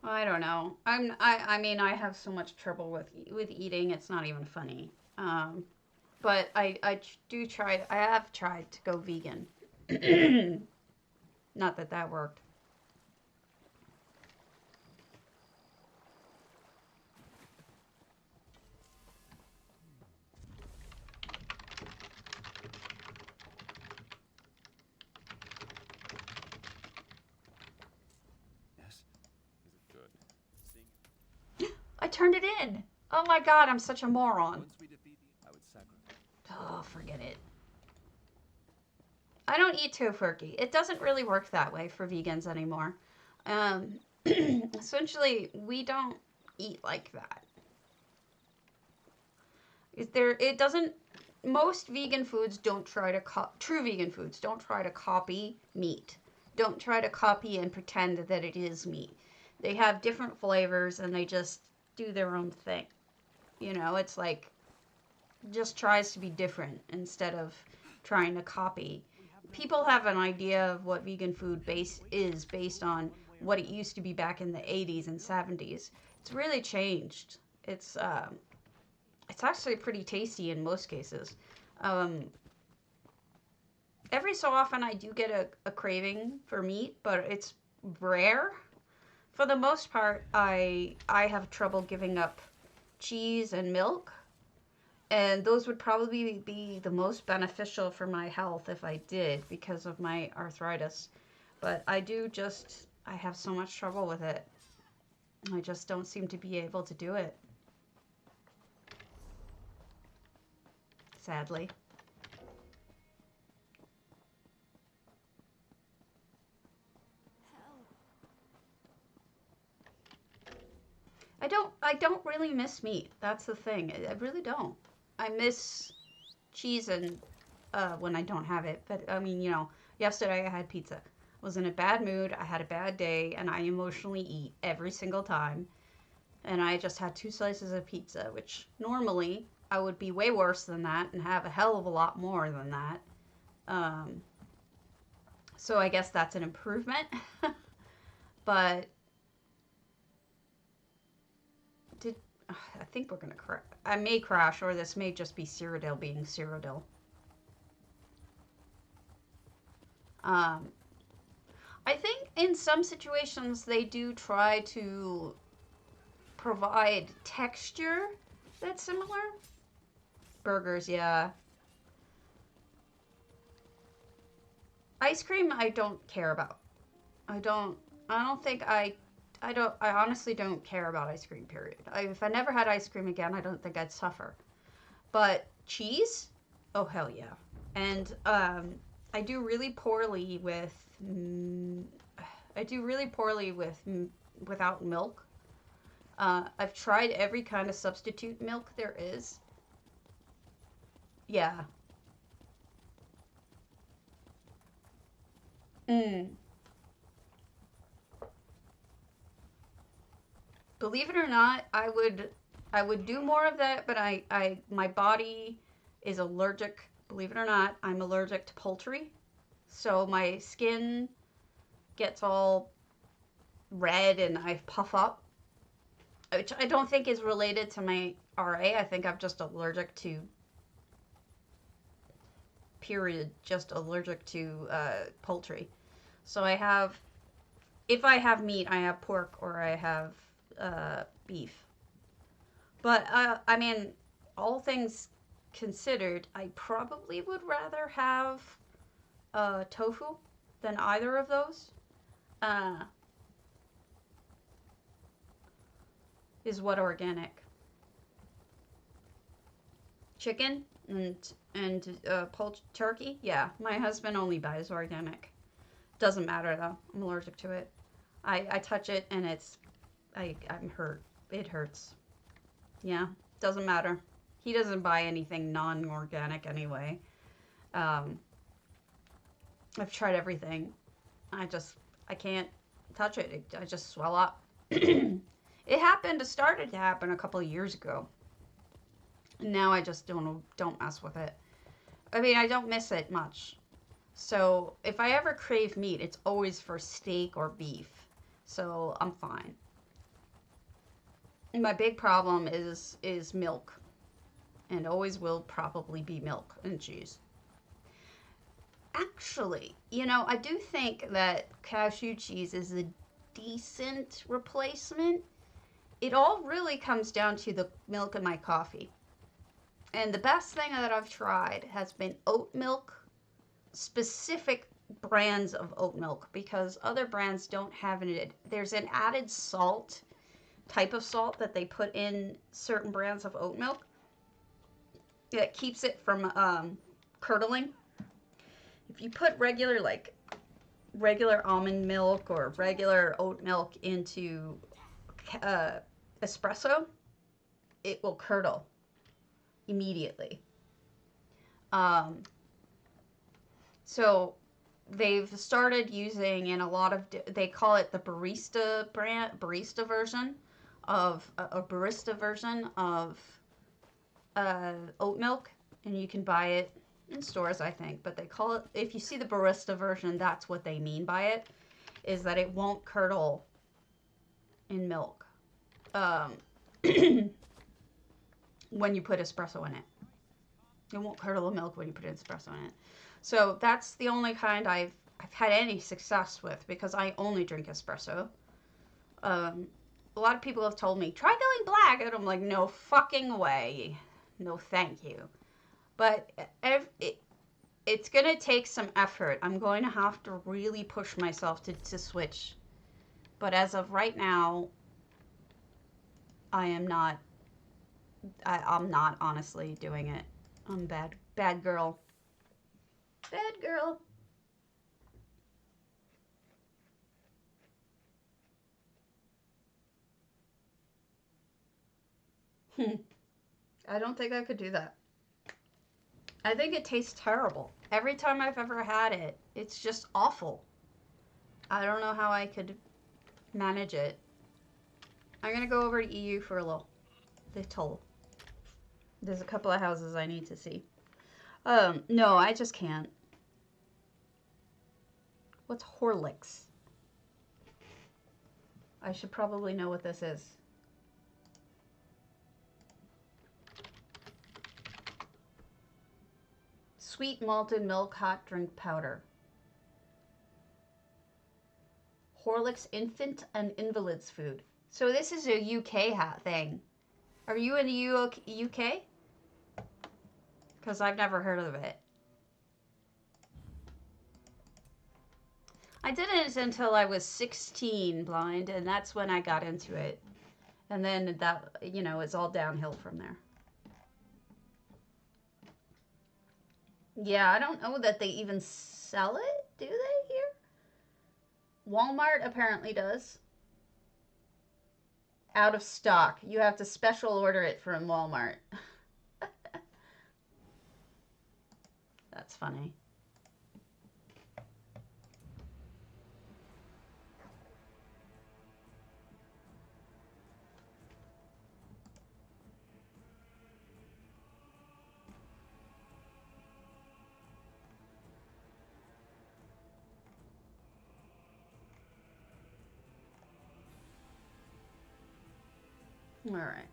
I don't know. I mean, I have so much trouble with eating. It's not even funny. But I do try. I have tried to go vegan. Not that that worked. Yes. Is it good? Seeing I turned it in. Oh my god, I'm such a moron. once we defeat the, I would sacrifice. Oh, forget it. I don't eat tofurkey. It doesn't really work that way for vegans anymore. Essentially, we don't eat like that. It doesn't, most vegan foods don't try to, true vegan foods don't try to copy meat. Don't try to copy and pretend that it is meat. They have different flavors and they just do their own thing. You know, it's like, just tries to be different instead of trying to copy. People have an idea of what vegan food is based on what it used to be back in the 80s and 70s. It's really changed. It's actually pretty tasty in most cases. Every so often I do get a craving for meat, but it's rare. For the most part, I have trouble giving up cheese and milk. And those would probably be the most beneficial for my health if I did because of my arthritis. But I have so much trouble with it. I just don't seem to be able to do it. Sadly. I don't really miss meat. That's the thing. I really don't. I miss cheese and when I don't have it. But I mean, you know, yesterday I had pizza. I was in a bad mood. I had a bad day, and I emotionally eat every single time. And I just had 2 slices of pizza, which normally I would be way worse than that and have a hell of a lot more than that. So I guess that's an improvement. But I think we're gonna crash. I may crash, or this may just be Cyrodiil being Cyrodiil. I think in some situations they do try to provide texture that's similar. Burgers, yeah. Ice cream, I don't care about. I don't think I honestly don't care about ice cream, period. If I never had ice cream again, I don't think I'd suffer. But cheese? Oh, hell yeah. And I do really poorly with without milk. I've tried every kind of substitute milk there is. Yeah. Mm. Believe it or not, I would do more of that, but my body is allergic. Believe it or not, I'm allergic to poultry. So my skin gets all red and I puff up, which I don't think is related to my RA. I think I'm just allergic to, period, just allergic to poultry. So if I have meat, I have pork or I have beef. But I mean, all things considered, I probably would rather have tofu than either of those. Uh, is what organic? Chicken and turkey? Yeah, my husband only buys organic. Doesn't matter though. I'm allergic to it. I touch it and I'm hurt. It hurts. Yeah, doesn't matter. He doesn't buy anything non-organic anyway. Um, I've tried everything. I can't touch it. I just swell up. It started to happen a couple of years ago. And now I just don't mess with it. I mean, I don't miss it much. So if I ever crave meat, it's always for steak or beef. So I'm fine. My big problem is milk, and always will probably be milk and cheese. Actually, I do think that cashew cheese is a decent replacement. It all really comes down to the milk in my coffee. And the best thing that I've tried has been oat milk, specific brands of oat milk, because other brands don't have it. There's an added type of salt that they put in certain brands of oat milk that keeps it from curdling. If you put regular almond milk or regular oat milk into espresso, it will curdle immediately. So they've started using in a lot of, they call it the barista version of a barista version of oat milk, and you can buy it in stores, I think, but they call it, if you see the barista version, that's what they mean by it, is that it won't curdle in milk when you put espresso in it. It won't curdle the milk when you put espresso in it. So that's the only kind I've had any success with, because I only drink espresso. A lot of people have told me, try going black, and I'm like, no fucking way. No thank you. But it's going to take some effort. I'm going to have to really push myself to switch. But as of right now, I'm not honestly doing it. I'm bad girl. Bad girl. I don't think I could do that. I think it tastes terrible. Every time I've ever had it, it's just awful. I don't know how I could manage it. I'm going to go over to EU for a little. There's a couple of houses I need to see. No, I just can't. What's Horlicks? I should probably know what this is. Sweet malted milk hot drink powder. Horlicks infant and invalids food. So this is a UK thing. Are you in the UK? Because I've never heard of it. I didn't until I was 16 blind, and that's when I got into it. And then that, you know, it's all downhill from there. Yeah, I don't know that they even sell it, do they, here? Walmart apparently does. Out of stock. You have to special order it from Walmart. That's funny. All right.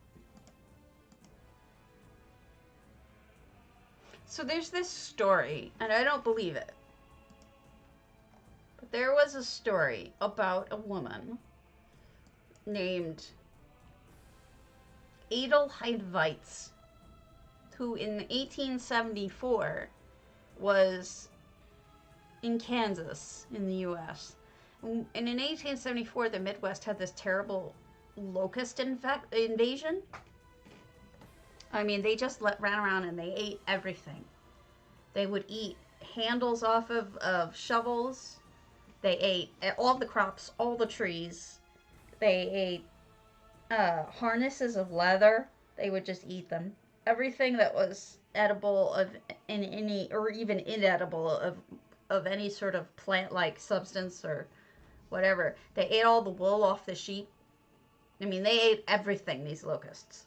So there's this story, and I don't believe it. But there was a story about a woman named Adelheid Weitz, who in 1874 was in Kansas in the U.S. And in 1874, the Midwest had this terrible locust invasion. I mean, they just ran around and they ate everything. They would eat handles off of shovels. They ate all the crops, all the trees. They ate harnesses of leather. They would just eat them. Everything that was edible in any, or even inedible of any sort of plant-like substance or whatever. They ate all the wool off the sheep. I mean, they ate everything, these locusts.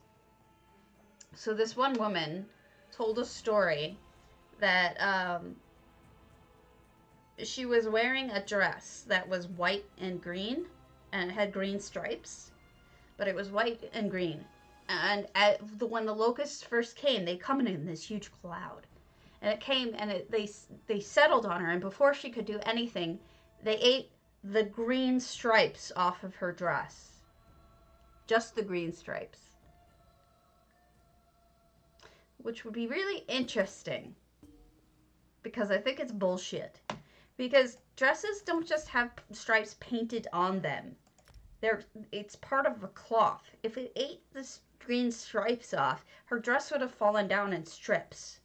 So this one woman told a story that she was wearing a dress that was white and green, and it had green stripes, but it was white and green. And when the locusts first came, they come in this huge cloud. And it came, and they settled on her, and before she could do anything, they ate the green stripes off of her dress. Just the green stripes. Which would be really interesting. Because I think it's bullshit. Because dresses don't just have stripes painted on them. It's part of a cloth. If it ate the green stripes off, her dress would have fallen down in strips.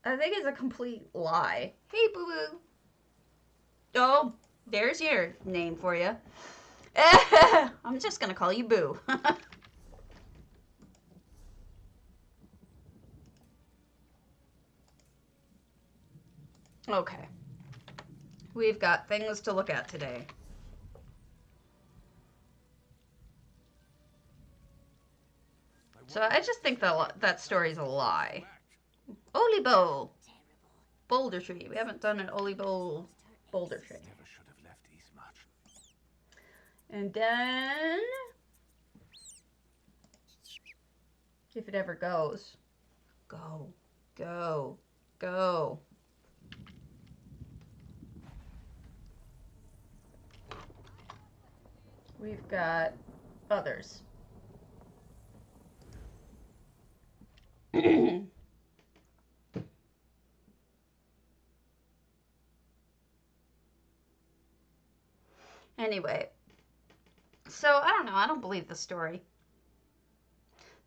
I think it's a complete lie. Hey, boo-boo. Oh, there's your name for you. I'm just going to call you Boo. Okay. We've got things to look at today. So I just think that story's a lie. Olibo. Boulder tree. We haven't done an Olibo boulder tree. Never should have left these much. And then, if it ever goes, go, go, go. We've got others. Anyway, so I don't know. I don't believe the story.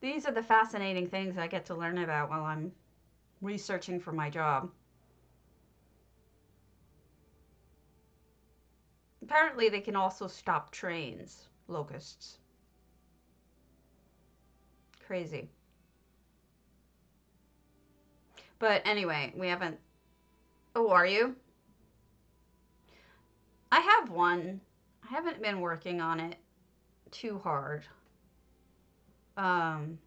These are the fascinating things I get to learn about while I'm researching for my job. Apparently, they can also stop trains, locusts. Crazy. But anyway, we haven't... Oh, are you? I have one. I haven't been working on it too hard.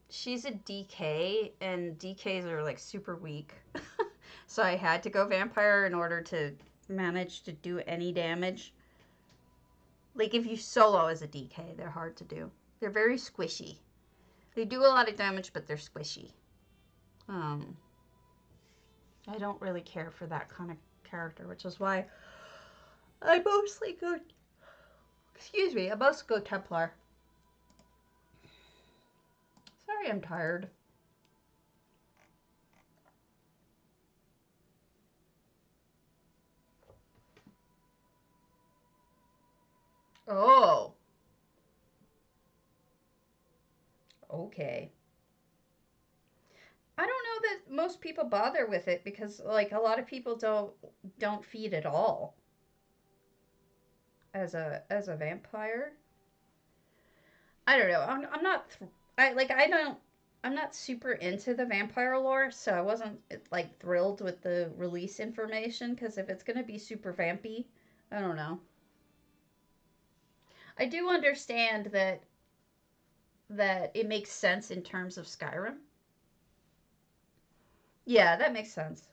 She's a DK, and DKs are like super weak. So I had to go vampire in order to manage to do any damage. Like if you solo as a DK, they're hard to do. They're very squishy. They do a lot of damage, but they're squishy. I don't really care for that kind of character, which is why I mostly go, excuse me, I mostly go Templar. Sorry, I'm tired. Oh. Okay. I don't know that most people bother with it because like a lot of people don't feed at all as a vampire. I don't know. I'm not I don't I'm not super into the vampire lore, so I wasn't like thrilled with the release information because if it's going to be super vampy, I don't know. I do understand that it makes sense in terms of Skyrim. Yeah, that makes sense.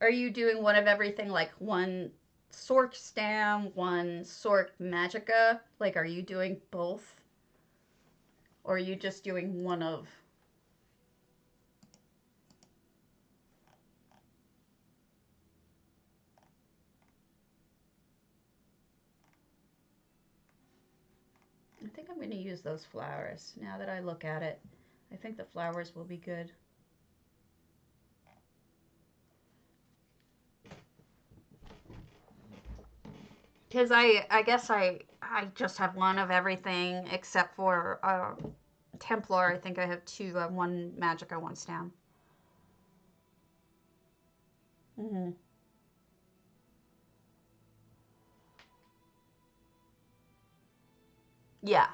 Are you doing one of everything like one Sork Stam, one Sork Magica? Like, are you doing both? Or are you just doing one of? I think I'm going to use those flowers. Now that I look at it, I think the flowers will be good. Because I guess I just have one of everything except for Templar. I think I have two, one Magica, one Stam. Mm-hmm. Yeah.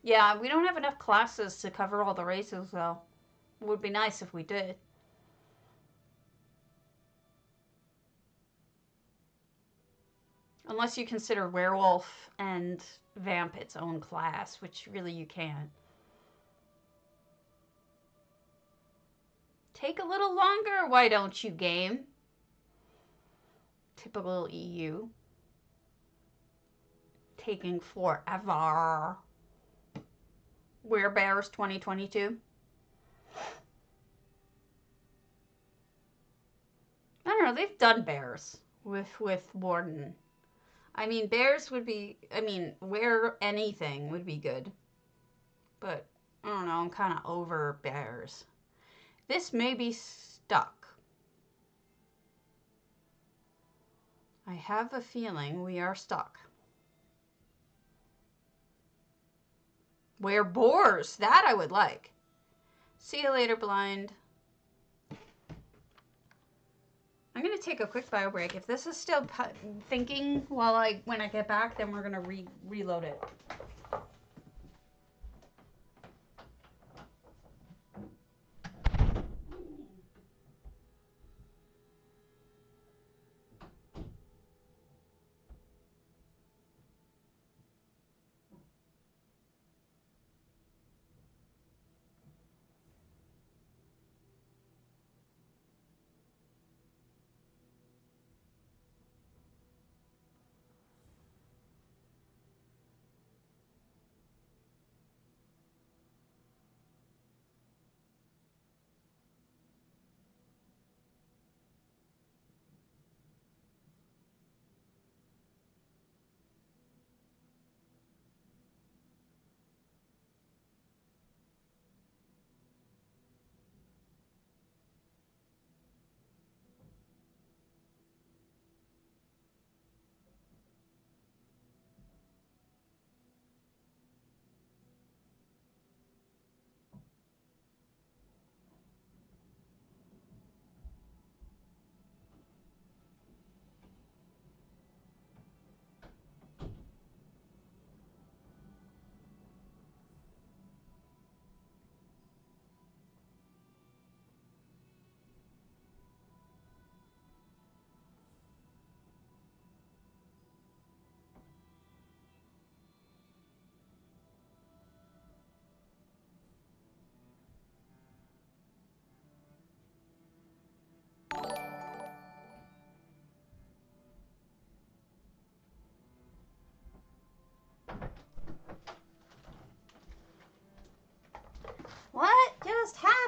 Yeah, we don't have enough classes to cover all the races, though. It would be nice if we did. Unless you consider werewolf and vamp its own class, which really you can't. Take a little longer, why don't you, game? Typical EU. Taking forever. Werebears 2022. I don't know, they've done bears with Warden. I mean, bears would be, I mean, wear anything would be good. But, I don't know, I'm kind of over bears. This may be stuck. I have a feeling we are stuck. Wear boars. That I would like. See you later, blind. I'm going to take a quick bio break. If this is still thinking when I get back, then we're going to reload it.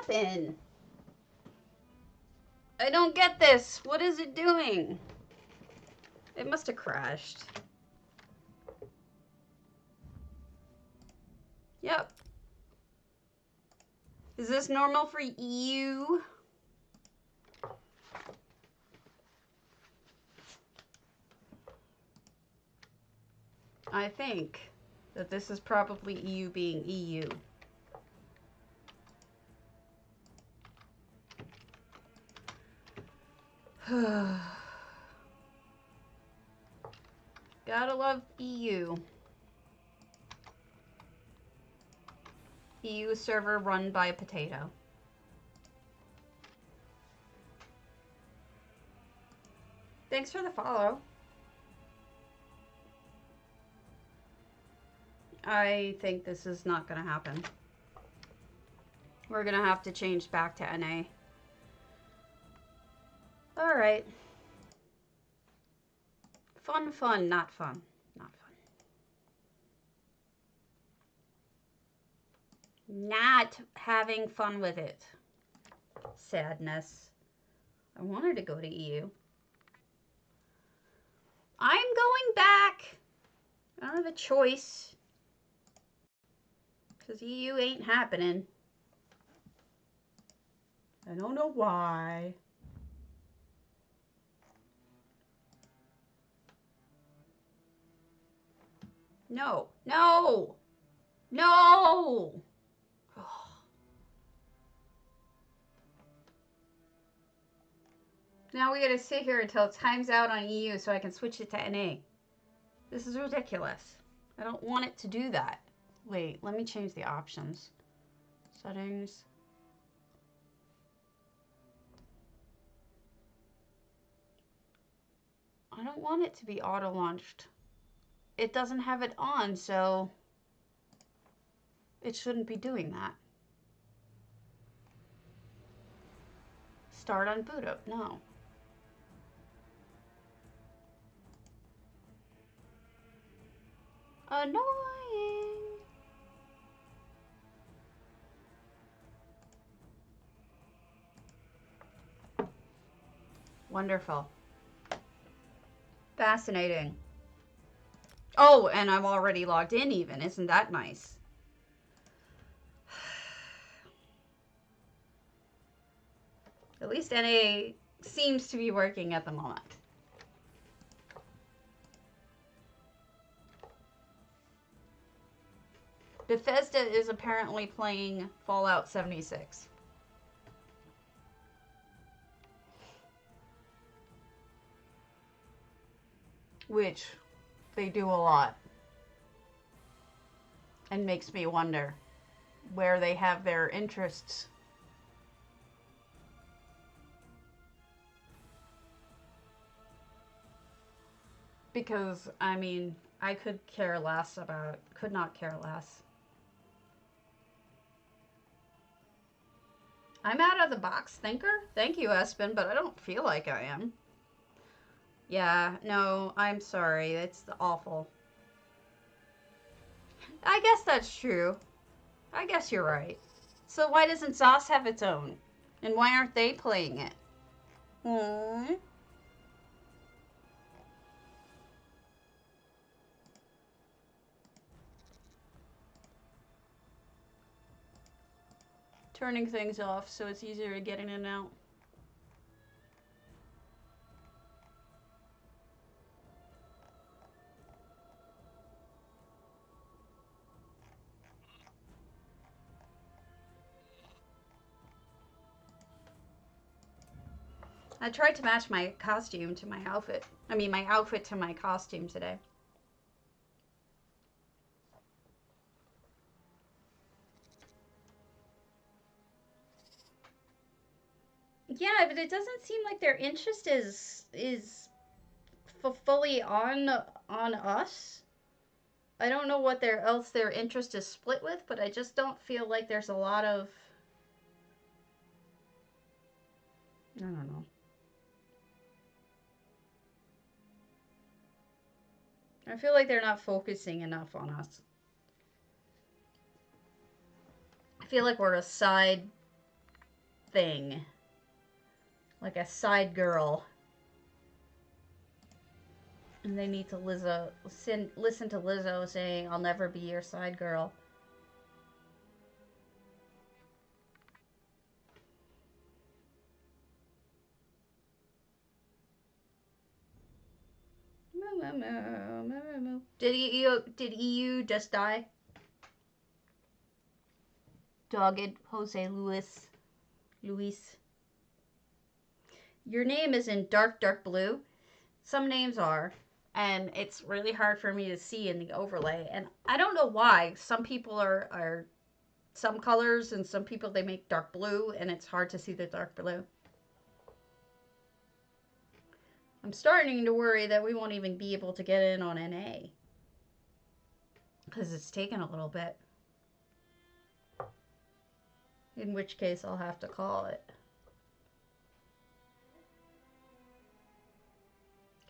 happen? I don't get this. What is it doing? It must have crashed. Yep. Is this normal for you? I think that this is probably EU being EU. Gotta love EU. EU server run by a potato. Thanks for the follow. I think this is not gonna happen. We're gonna have to change back to NA. Alright. Fun, fun, not fun. Not fun. Not having fun with it. Sadness. I wanted to go to EU. I'm going back. I don't have a choice. Because EU ain't happening. I don't know why. No. No! No! Now we gotta sit here until it times out on EU so I can switch it to NA. This is ridiculous. I don't want it to do that. Wait, let me change the options. Settings. I don't want it to be auto-launched. It doesn't have it on, so it shouldn't be doing that. Start on boot up. No. Annoying. Wonderful. Fascinating. Oh, and I'm already logged in even. Isn't that nice? At least NA seems to be working at the moment. Bethesda is apparently playing Fallout 76. Which they do a lot. And makes me wonder where they have their interests. Because, I mean, I could not care less. I'm out of the box thinker? Thank you, Espen, but I don't feel like I am. Yeah, no, I'm sorry. It's awful. I guess that's true. I guess you're right. So why doesn't ZOS have its own? And why aren't they playing it? Hmm? Turning things off so it's easier to get in and out. I tried to match my costume to my outfit. I mean, my outfit to my costume today. Yeah, but it doesn't seem like their interest is fully on us. I don't know what else their interest is split with, but I just don't feel like there's a lot of... I don't know. I feel like they're not focusing enough on us. I feel like we're a side thing. Like a side girl. And they need to listen to Lizzo saying, "I'll never be your side girl." Did EU just die? Dogged Jose Luis. Your name is in dark blue. Some names are. And it's really hard for me to see in the overlay. And I don't know why. Some people are some colors, and some people they make dark blue, and it's hard to see the dark blue. I'm starting to worry that we won't even be able to get in on NA. Because it's taken a little bit. In which case I'll have to call it.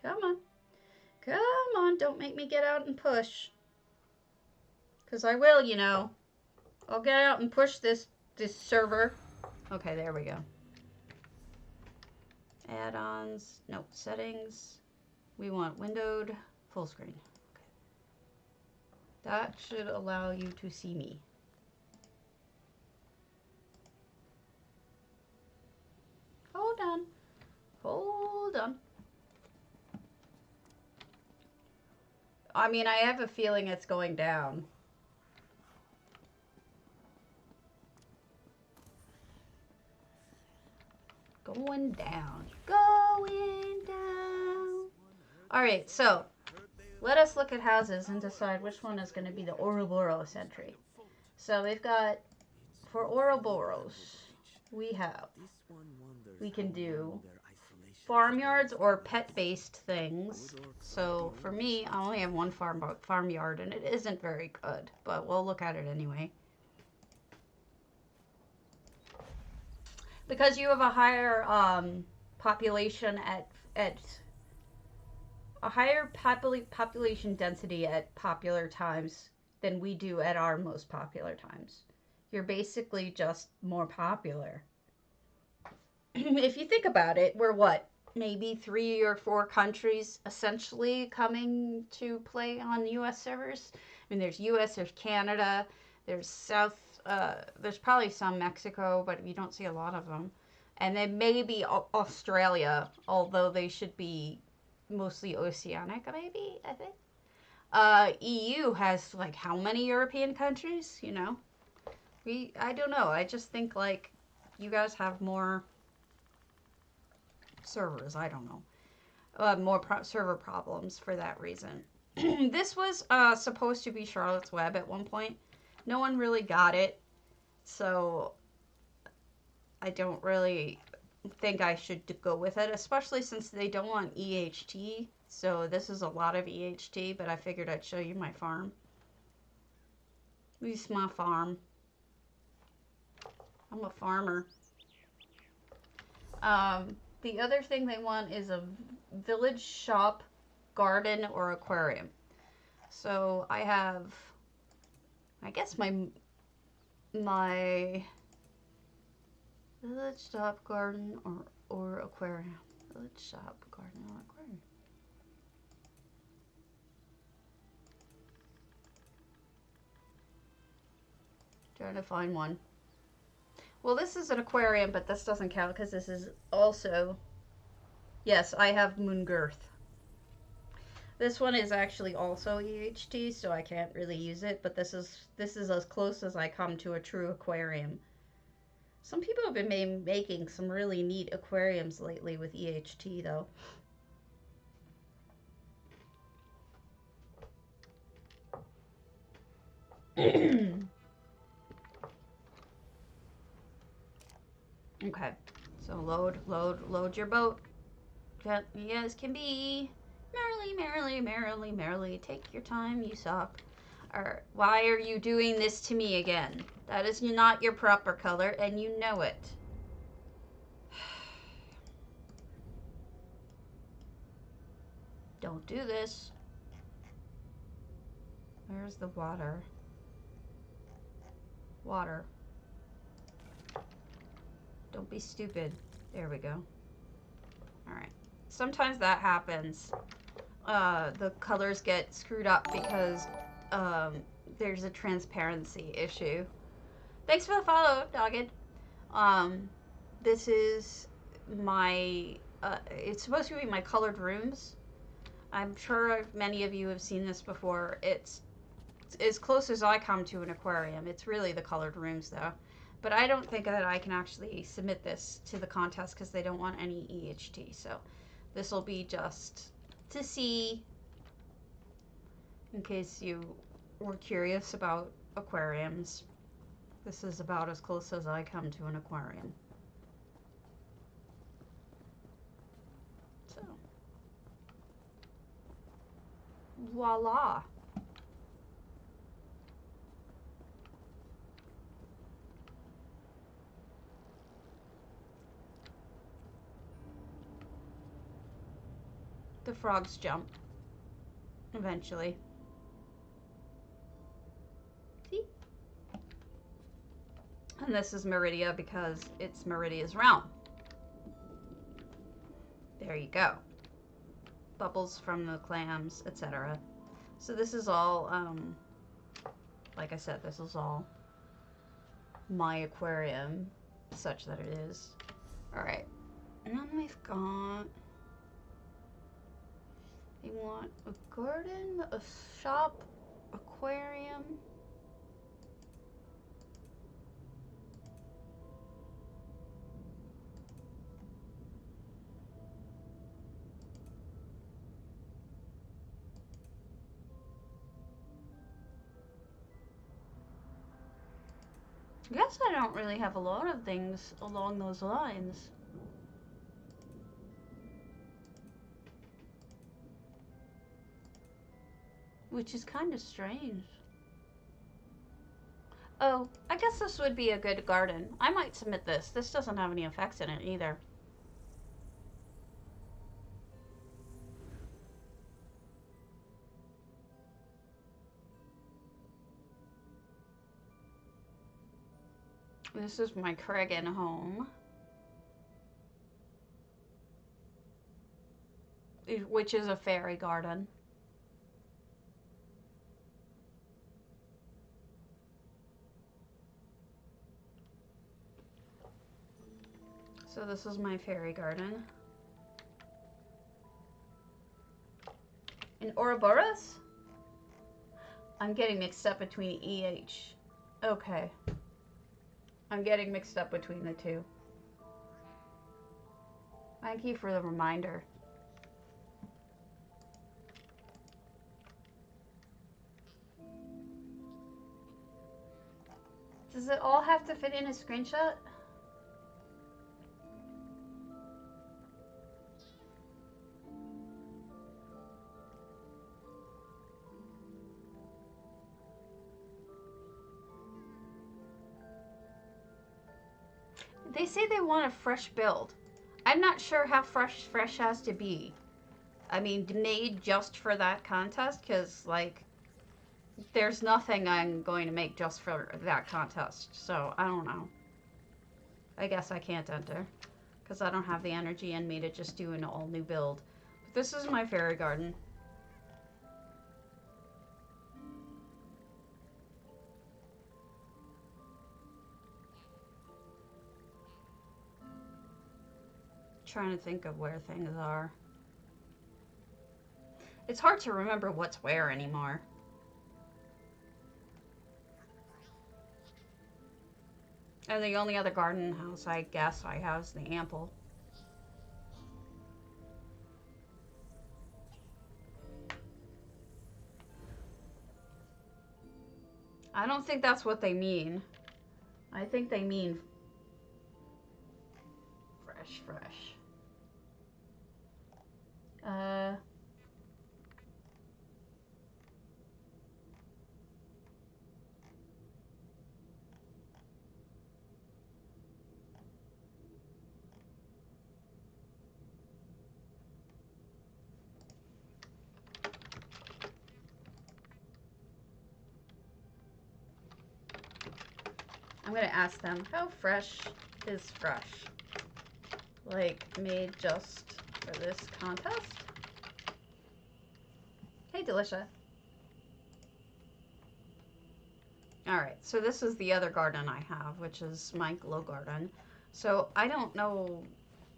Come on. Come on, don't make me get out and push. Because I will, you know. I'll get out and push this server. Okay, there we go. Add-ons. No, settings. We want windowed full screen. Okay. That should allow you to see me. Hold on. Hold on. I mean, I have a feeling it's going down. Going down. Going down. Alright, so let us look at houses and decide which one is going to be the Ouroboros entry. So we've got, for Ouroboros, we can do farmyards or pet-based things. So for me, I only have one farmyard, and it isn't very good, but we'll look at it anyway. Because you have a higher population at a higher population density at popular times than we do at our most popular times. You're basically just more popular. If you think about it, we're what? Maybe 3 or 4 countries essentially coming to play on US servers. I mean, there's US, there's Canada, there's there's probably some Mexico, but you don't see a lot of them. And then maybe Australia, although they should be mostly oceanic, maybe, I think. EU has, like, how many European countries, you know? I don't know. I just think, like, you guys have more servers. I don't know. More server problems for that reason. This was supposed to be Charlotte's Web at one point. No one really got it, so I don't really think I should go with it, especially since they don't want EHT. So this is a lot of EHT, but I figured I'd show you my farm. This is my farm. I'm a farmer. The other thing they want is a village shop, garden, or aquarium. So I have, I guess my village shop, garden, or aquarium. Village shop, garden, or aquarium. Trying to find one. Well, this is an aquarium, but this doesn't count because this is also... Yes, I have Moongirth. This one is actually also EHT, so I can't really use it, but this is as close as I come to a true aquarium. Some people have been making some really neat aquariums lately with EHT, though. Okay, so load your boat. Yes, can be. Merrily, take your time, you suck. Why are you doing this to me again? That is not your proper color, and you know it. Don't do this. Where's the water? Don't be stupid. There we go. Alright. Sometimes that happens. The colors get screwed up because there's a transparency issue. Thanks for the follow, Dogged. This is my, it's supposed to be my colored rooms. I'm sure many of you have seen this before. It's as close as I come to an aquarium. It's really the colored rooms though. But I don't think that I can actually submit this to the contest because they don't want any EHT. So this will be just to see, in case you were curious about aquariums. This is about as close as I come to an aquarium. So, voila. The frogs jump eventually. See? And this is Meridia because it's Meridia's realm. There you go. Bubbles from the clams, etc. So this is all, like I said, this is all my aquarium, such that it is. Alright. And then we've got... They want a garden, a shop, aquarium. I guess I don't really have a lot of things along those lines. Which is kind of strange. Oh, I guess this would be a good garden. I might submit this. This doesn't have any effects in it either. This is my Cregan home, which is a fairy garden. So this is my fairy garden. In Ouroboros? I'm getting mixed up between EH. Okay. I'm getting mixed up between the two. Thank you for the reminder. Does it all have to fit in a screenshot? They say they want a fresh build. I'm not sure how fresh has to be. I mean, made just for that contest, because, like, there's nothing I'm going to make just for that contest. So, I don't know. I guess I can't enter, because I don't have the energy in me to just do an all-new build. But this is my fairy garden. Trying to think of where things are. It's hard to remember what's where anymore. And the only other garden house I guess I have is the Ample. I don't think that's what they mean. I think they mean fresh. I'm gonna ask them, how fresh is fresh. Like, made just for this contest. Hey, Delicia. Alright, so this is the other garden I have, which is my glow garden. So, I don't know...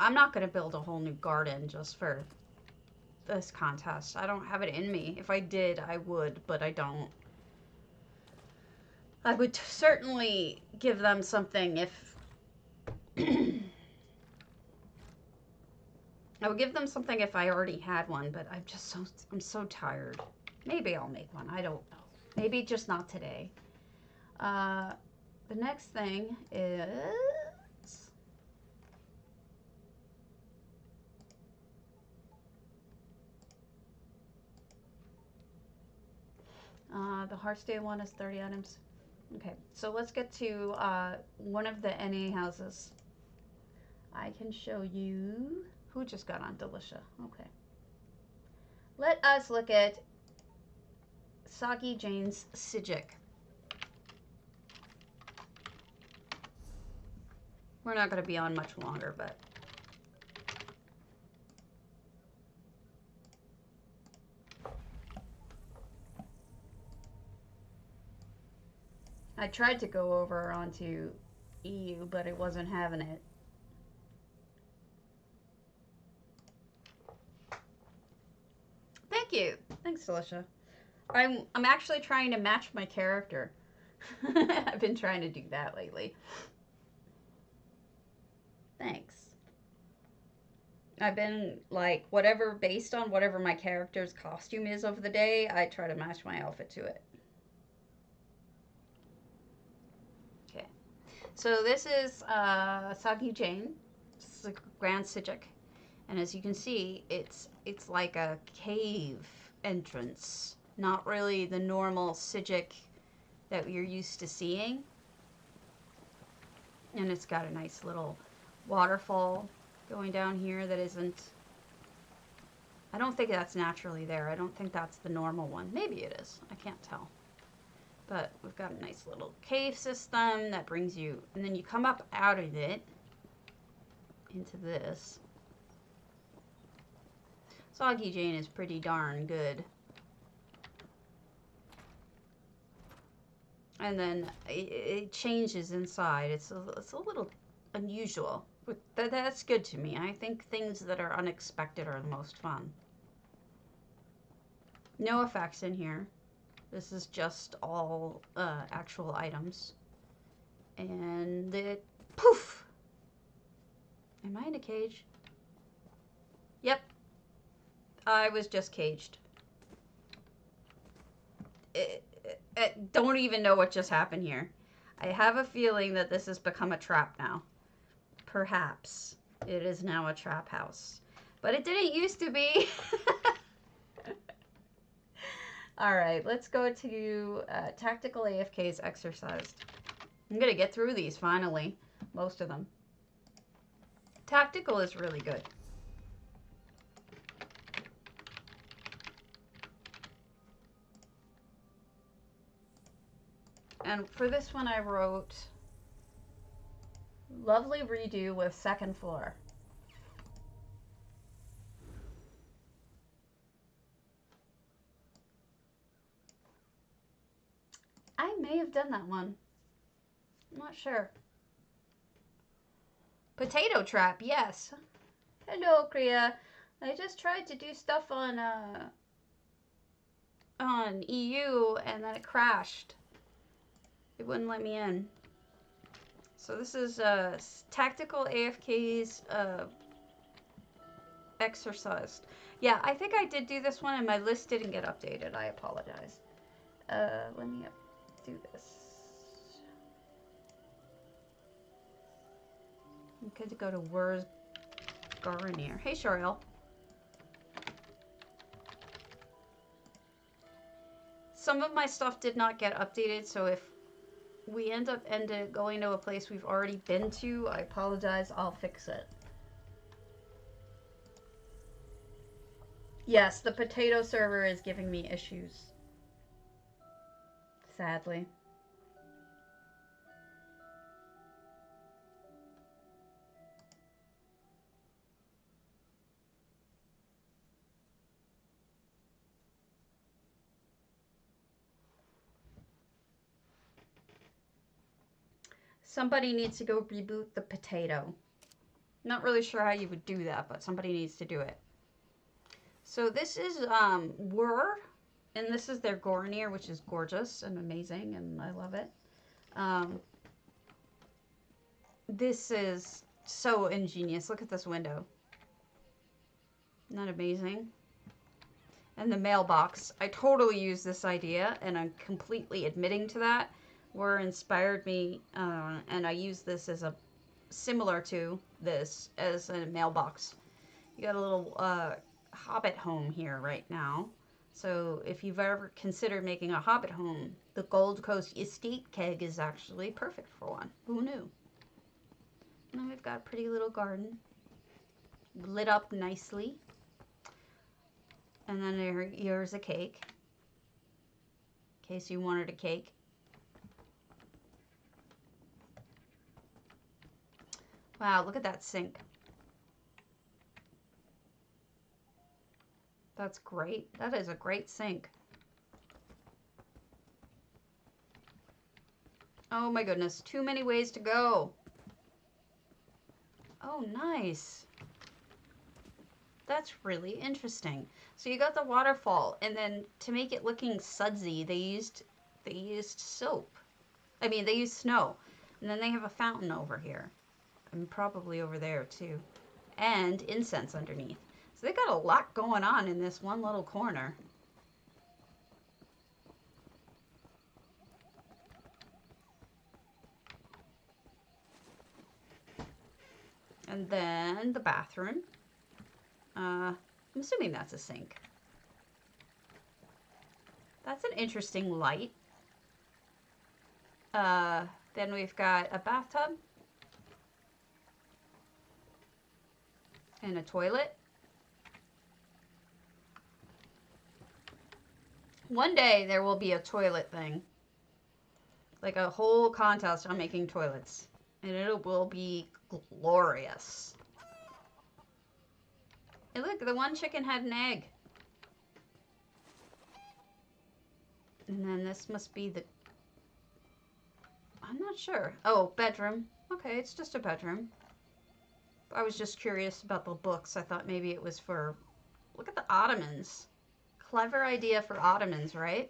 I'm not going to build a whole new garden just for this contest. I don't have it in me. If I did, I would, but I don't. I would certainly give them something if... I would give them something if I already had one, but I'm so tired. Maybe I'll make one. I don't know. Maybe just not today. The next thing is... the Hearthstone one is 30 items. Okay, so let's get to one of the NA houses. I can show you... Who just got on Delicia? Okay. Let us look at Soggy Jane's psijic. We're not going to be on much longer, but... I tried to go over onto EU, but it wasn't having it. Thank you. Thanks, Delicia. I'm actually trying to match my character. I've been trying to do that lately. Thanks. I've been, like, whatever, based on whatever my character's costume is of the day, I try to match my outfit to it. Okay. So this is Soggy Jane. This is a Grand Psijic. And as you can see, it's like a cave entrance. Not really the normal Psijic that you're used to seeing. And it's got a nice little waterfall going down here that isn't... I don't think that's naturally there. I don't think that's the normal one. Maybe it is. I can't tell. But we've got a nice little cave system that brings you... And then you come up out of it into this. Soggy Jane is pretty darn good. And then it changes inside. It's a little unusual. But that's good to me. I think things that are unexpected are the most fun. No effects in here. This is just all actual items. And it... Poof! Am I in a cage? Yep. I was just caged. I don't even know what just happened here. I have a feeling that this has become a trap now. Perhaps it is now a trap house. But it didn't used to be. Alright, let's go to Tactical AFK's Exercised. I'm going to get through these finally. Most of them. Tactical is really good. And for this one I wrote lovely redo with second floor. I may have done that one. I'm not sure. Potato trap, yes. Hello, Kriya. I just tried to do stuff on EU and then it crashed. It wouldn't let me in. So this is Tactical AFK's Exercised. Yeah, I think I did do this one and my list didn't get updated. I apologize. Let me do this. I'm good to go to Where's Goronir. Hey, Shariel. Some of my stuff did not get updated, so if we end up going to a place we've already been to, I apologize. I'll fix it. Yes, the potato server is giving me issues. Sadly. Somebody needs to go reboot the potato. Not really sure how you would do that, but somebody needs to do it. So this is Whir, and this is their goronir, which is gorgeous and amazing, and I love it. This is so ingenious. Look at this window. Isn't that amazing? And the mailbox. I totally use this idea, and I'm completely admitting to that. Whir inspired me, and I use this as a similar to this as a mailbox. You got a little hobbit home here right now. So if you've ever considered making a hobbit home, the Gold Coast Estate keg is actually perfect for one. Who knew? And then we've got a pretty little garden lit up nicely. And then here's a cake, in case you wanted a cake. Wow, look at that sink. That's great. That is a great sink. Oh my goodness, too many ways to go. Oh, nice. That's really interesting. So you got the waterfall, and then to make it looking sudsy, they used soap. I mean, they used snow. And then they have a fountain over here. And probably over there too. And incense underneath. So they got a lot going on in this one little corner. And then the bathroom. I'm assuming that's a sink. That's an interesting light. Then we've got a bathtub. And a toilet. One day there will be a toilet thing. Like a whole contest on making toilets. And it will be glorious. And look, the one chicken had an egg. And then this must be the... I'm not sure. Oh, bedroom. Okay, it's just a bedroom. I was just curious about the books. I thought maybe it was for... Look at the ottomans. Clever idea for ottomans, right?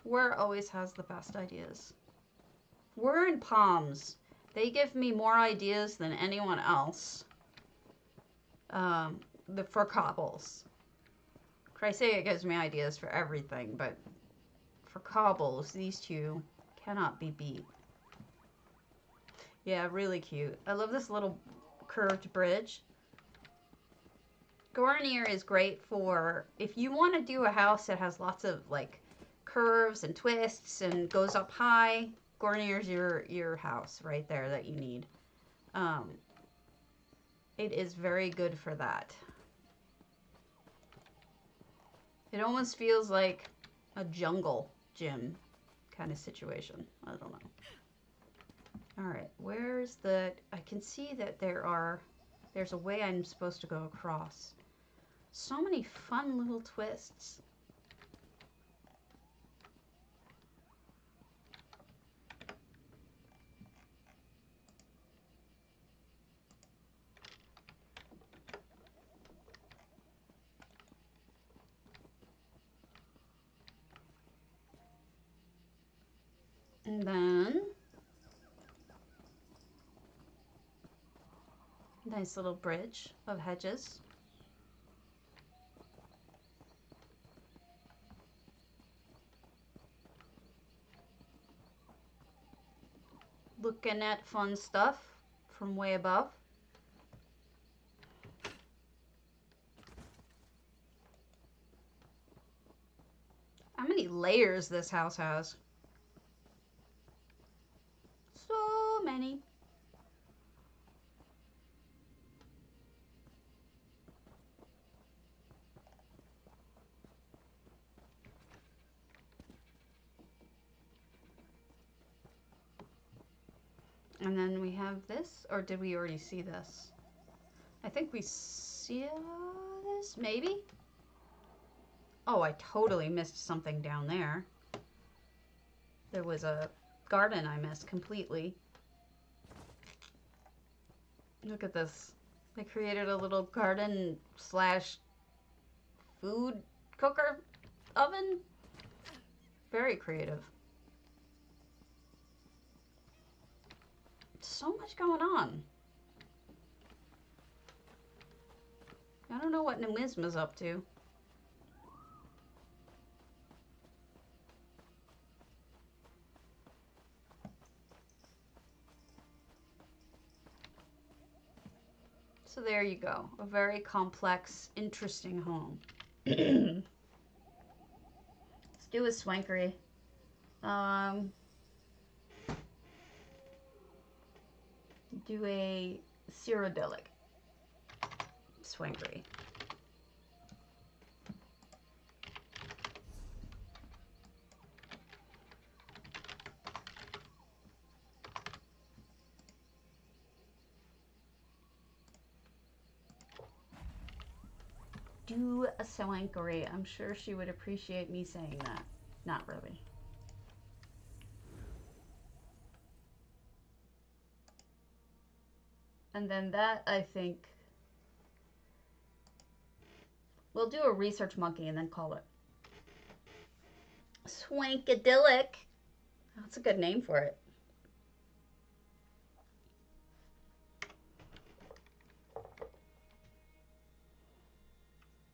Whir always has the best ideas. Whir and Palms. They give me more ideas than anyone else. For cobbles. Chrysaea gives me ideas for everything, but for cobbles, these two cannot be beat. Yeah, really cute. I love this little curved bridge. Goronir is great for if you want to do a house that has lots of like curves and twists and goes up high. Goronir's your house right there that you need. It is very good for that. It almost feels like a jungle gym kind of situation. I don't know. Alright, where's the... I can see that there's a way I'm supposed to go across. So many fun little twists. And then... Nice little bridge of hedges. Looking at fun stuff from way above. How many layers this house has? So many. And then we have this, or did we already see this? I think we see this, maybe? Oh, I totally missed something down there. There was a garden I missed completely. Look at this. They created a little garden slash food cooker oven. Very creative. So much going on. I don't know what Numisma's up to. So there you go. A very complex, interesting home. Let's do a swankery. Do a cyrodilic swankery. Do a swankery. I'm sure she would appreciate me saying that. Not really. And then that, I think, we'll do a research monkey and then call it Swankadilic. That's a good name for it.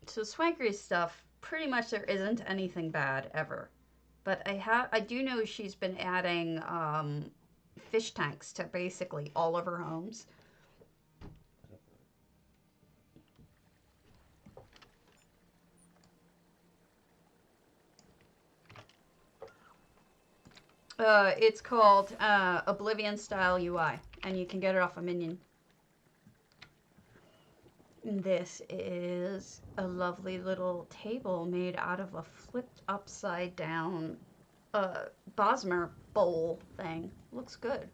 So swankery stuff, pretty much there isn't anything bad ever. But I do know she's been adding fish tanks to basically all of her homes. It's called Oblivion Style UI, and you can get it off a Minion. This is a lovely little table made out of a flipped upside down Bosmer bowl thing. Looks good.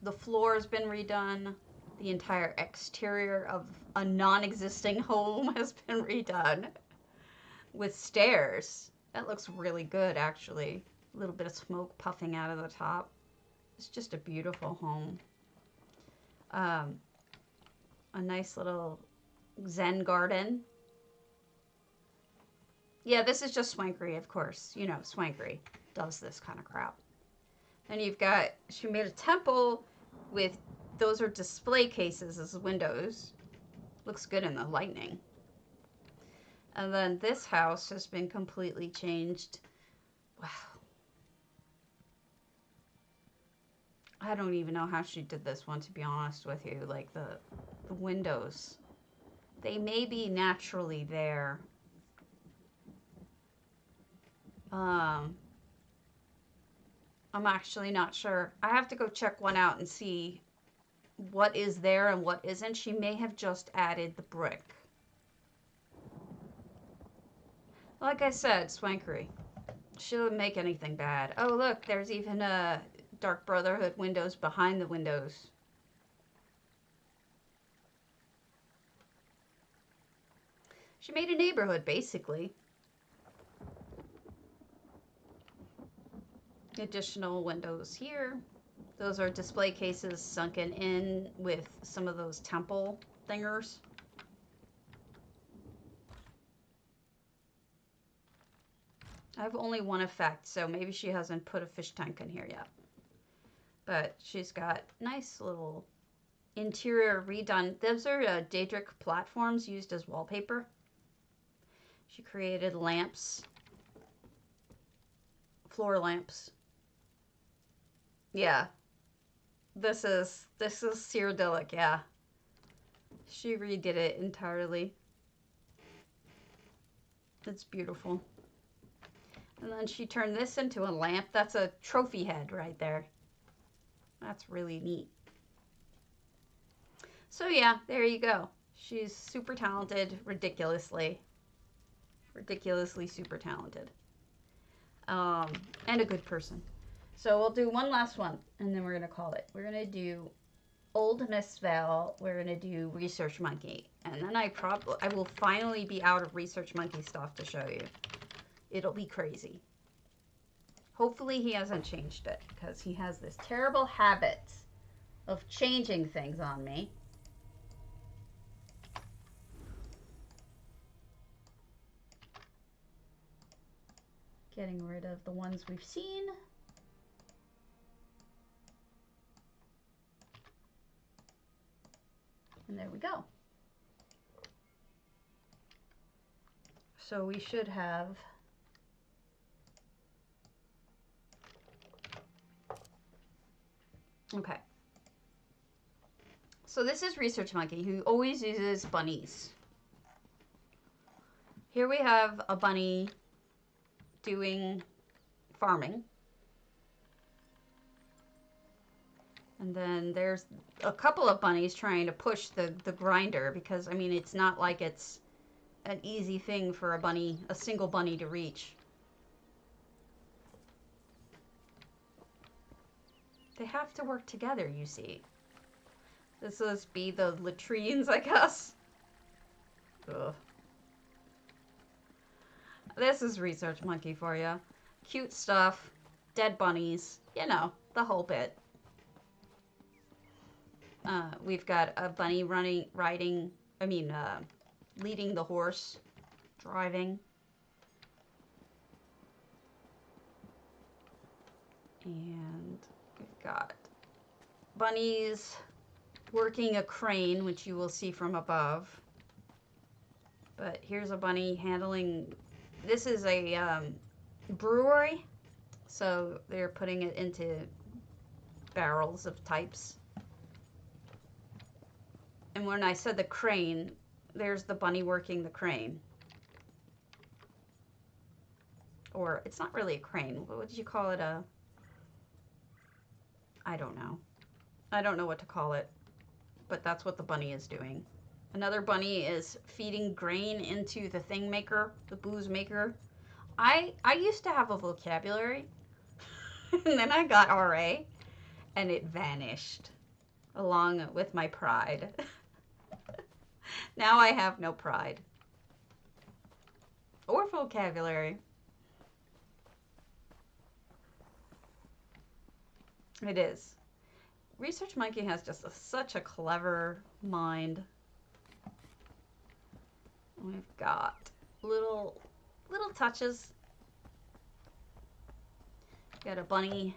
The floor has been redone. The entire exterior of a non-existing home has been redone with stairs. That looks really good, actually. A little bit of smoke puffing out of the top. It's just a beautiful home. A nice little Zen garden. Yeah, this is just swankery, of course. You know, swankery does this kind of crap. And you've got, she made a temple with, those are display cases as windows. Looks good in the lightning. And then this house has been completely changed. Wow. I don't even know how she did this one, to be honest with you. Like the windows. They may be naturally there. I'm actually not sure. I have to go check one out and see what is there and what isn't. She may have just added the brick. Like I said, swankery. She didn't make anything bad. Oh, look, there's even a Dark Brotherhood windows behind the windows. She made a neighborhood, basically. Additional windows here. Those are display cases sunken in with some of those temple thingers. I have only one effect, so maybe she hasn't put a fish tank in here yet. But she's got nice little interior redone. Those are Daedric platforms used as wallpaper. She created lamps. Floor lamps. Yeah. This is cyrodilic, yeah. She redid it entirely. It's beautiful. And then she turned this into a lamp. That's a trophy head right there. That's really neat. So yeah, there you go. She's super talented, ridiculously super talented. And a good person. So we'll do one last one, and then we're going to call it. We're going to do Old Mistveil. We're going to do Research Monkey. And then I will finally be out of Research Monkey stuff to show you. it'll be crazy. Hopefully he hasn't changed it, because he has this terrible habit of changing things on me. Getting rid of the ones we've seen. And there we go. So we should have okay. So this is Research Monkey, who always uses bunnies. Here we have a bunny doing farming. And then there's a couple of bunnies trying to push the grinder, because, I mean, it's not like it's an easy thing for a bunny, a single bunny, to reach. They have to work together, you see. This must be the latrines, I guess. Ugh. This is Research Monkey for you. Cute stuff, dead bunnies, you know, the whole bit. We've got a bunny leading the horse, driving. And we've got bunnies working a crane, which you will see from above. But here's a bunny handling, this is a brewery, so they're putting it into barrels of types. And when I said the crane, there's the bunny working the crane. Or, it's not really a crane. What would you call it? I don't know. I don't know what to call it. But that's what the bunny is doing. Another bunny is feeding grain into the thing maker, the booze maker. I used to have a vocabulary. And then I got RA. And it vanished. Along with my pride. Now I have no pride. Or vocabulary. It is. Research Monkey has just such a clever mind. We've got little touches. Got a bunny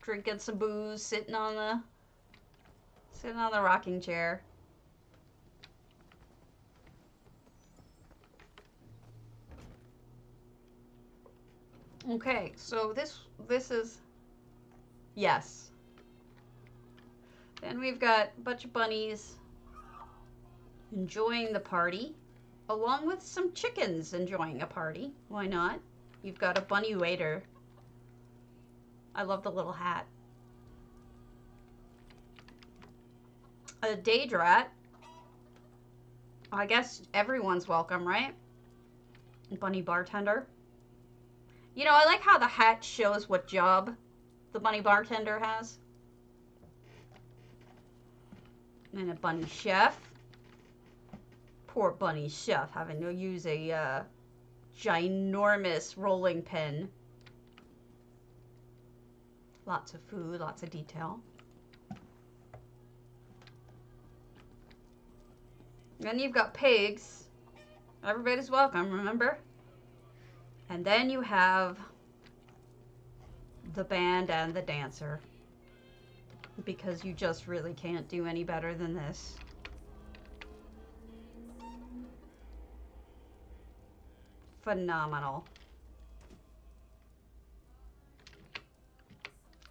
drinking some booze, sitting on the rocking chair. Okay, so this is, yes. Then we've got a bunch of bunnies enjoying the party, along with some chickens enjoying a party. Why not? You've got a bunny waiter. I love the little hat. A Daedrat. I guess everyone's welcome, right? Bunny bartender. You know, I like how the hat shows what job the bunny bartender has. And a bunny chef. Poor bunny chef having to use a ginormous rolling pin. Lots of food, lots of detail. Then you've got pigs. Everybody's welcome, remember? And then you have the band and the dancer. Because you just really can't do any better than this. Phenomenal.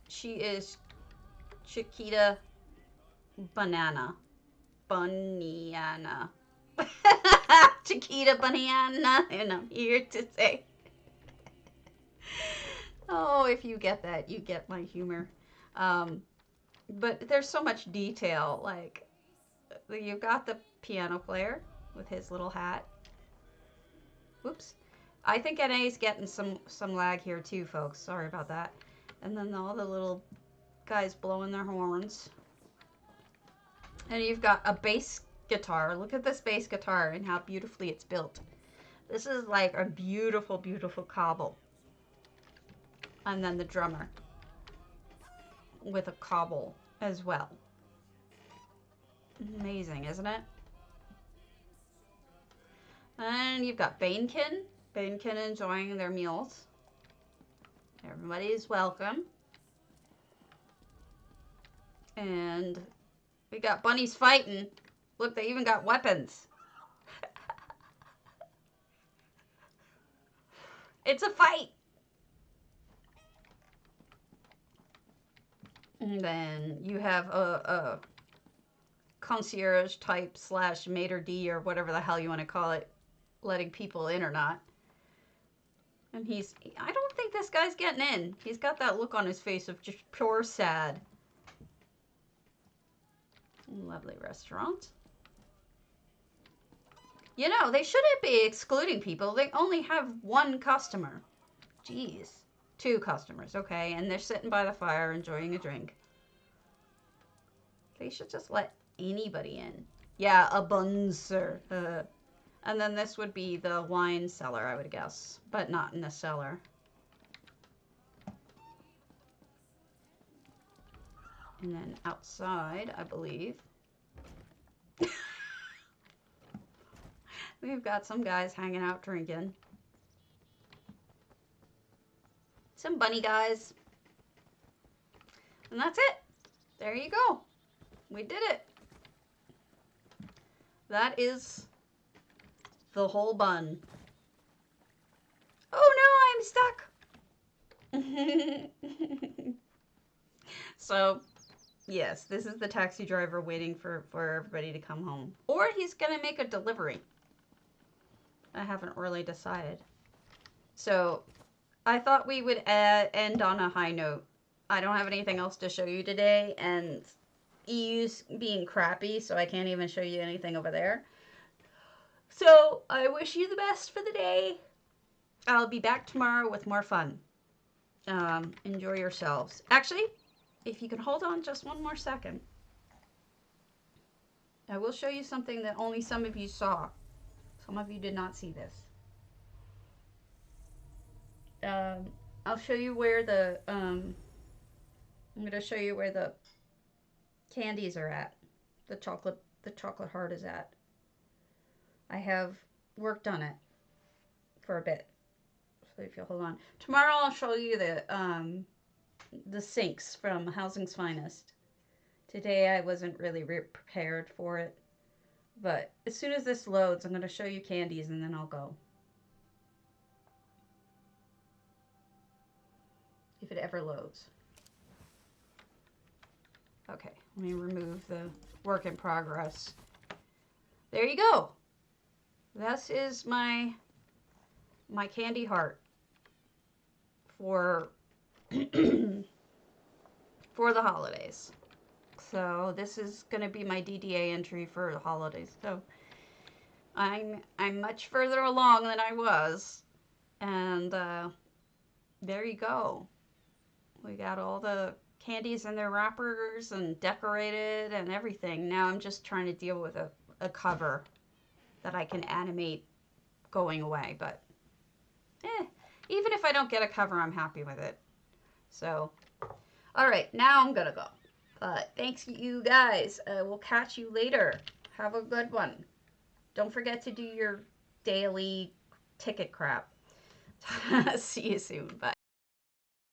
She is Chiquita Banana. Banana. Chiquita Banana. And I'm here to say. Oh, if you get that, you get my humor. But there's so much detail. Like, you've got the piano player with his little hat. Whoops. I think NA's getting some lag here too, folks. Sorry about that. And then all the little guys blowing their horns. And you've got a bass guitar. Look at this bass guitar and how beautifully it's built. This is like a beautiful, beautiful cobble. And then the drummer with a cobble as well. Amazing, isn't it? And you've got Banekin. Banekin enjoying their meals. Everybody's welcome. And we got bunnies fighting. Look, they even got weapons. It's a fight. And then you have a concierge type / maitre d' or whatever the hell you want to call it, letting people in or not. And I don't think this guy's getting in. He's got that look on his face of just pure sad. Lovely restaurant. You know, they shouldn't be excluding people. They only have one customer. Jeez. 2 customers, okay. And they're sitting by the fire enjoying a drink. They should just let anybody in. Yeah, a bunser. And then this would be the wine cellar, I would guess. But not in the cellar. And then outside, I believe, we've got some guys hanging out drinking. Some bunny guys. And that's it. There you go. We did it. That is the whole bun. Oh no, I'm stuck. So, yes, this is the taxi driver waiting for everybody to come home. Or he's going to make a delivery. I haven't really decided. So, I thought we would end on a high note. I don't have anything else to show you today, and EU's being crappy, so I can't even show you anything over there. So, I wish you the best for the day. I'll be back tomorrow with more fun. Enjoy yourselves. Actually, if you can hold on just one more second, I will show you something that only some of you saw. Some of you did not see this. I'll show you where the, I'm going to show you where the candies are at. The chocolate heart is at. I have worked on it for a bit. So if you'll hold on. Tomorrow I'll show you the sinks from Housing's Finest. Today I wasn't really prepared for it. But as soon as this loads, I'm going to show you candies and then I'll go. If it ever loads. Okay, let me remove the work in progress. There you go. This is my candy heart for for the holidays. So this is going to be my DDA entry for the holidays. So I'm much further along than I was. And there you go. We got all the candies in their wrappers and decorated and everything. Now I'm just trying to deal with a cover that I can animate going away. But even if I don't get a cover, I'm happy with it. So, all right, now I'm going to go. Thanks, you guys. We'll catch you later. Have a good one. Don't forget to do your daily ticket crap. See you soon. Bye.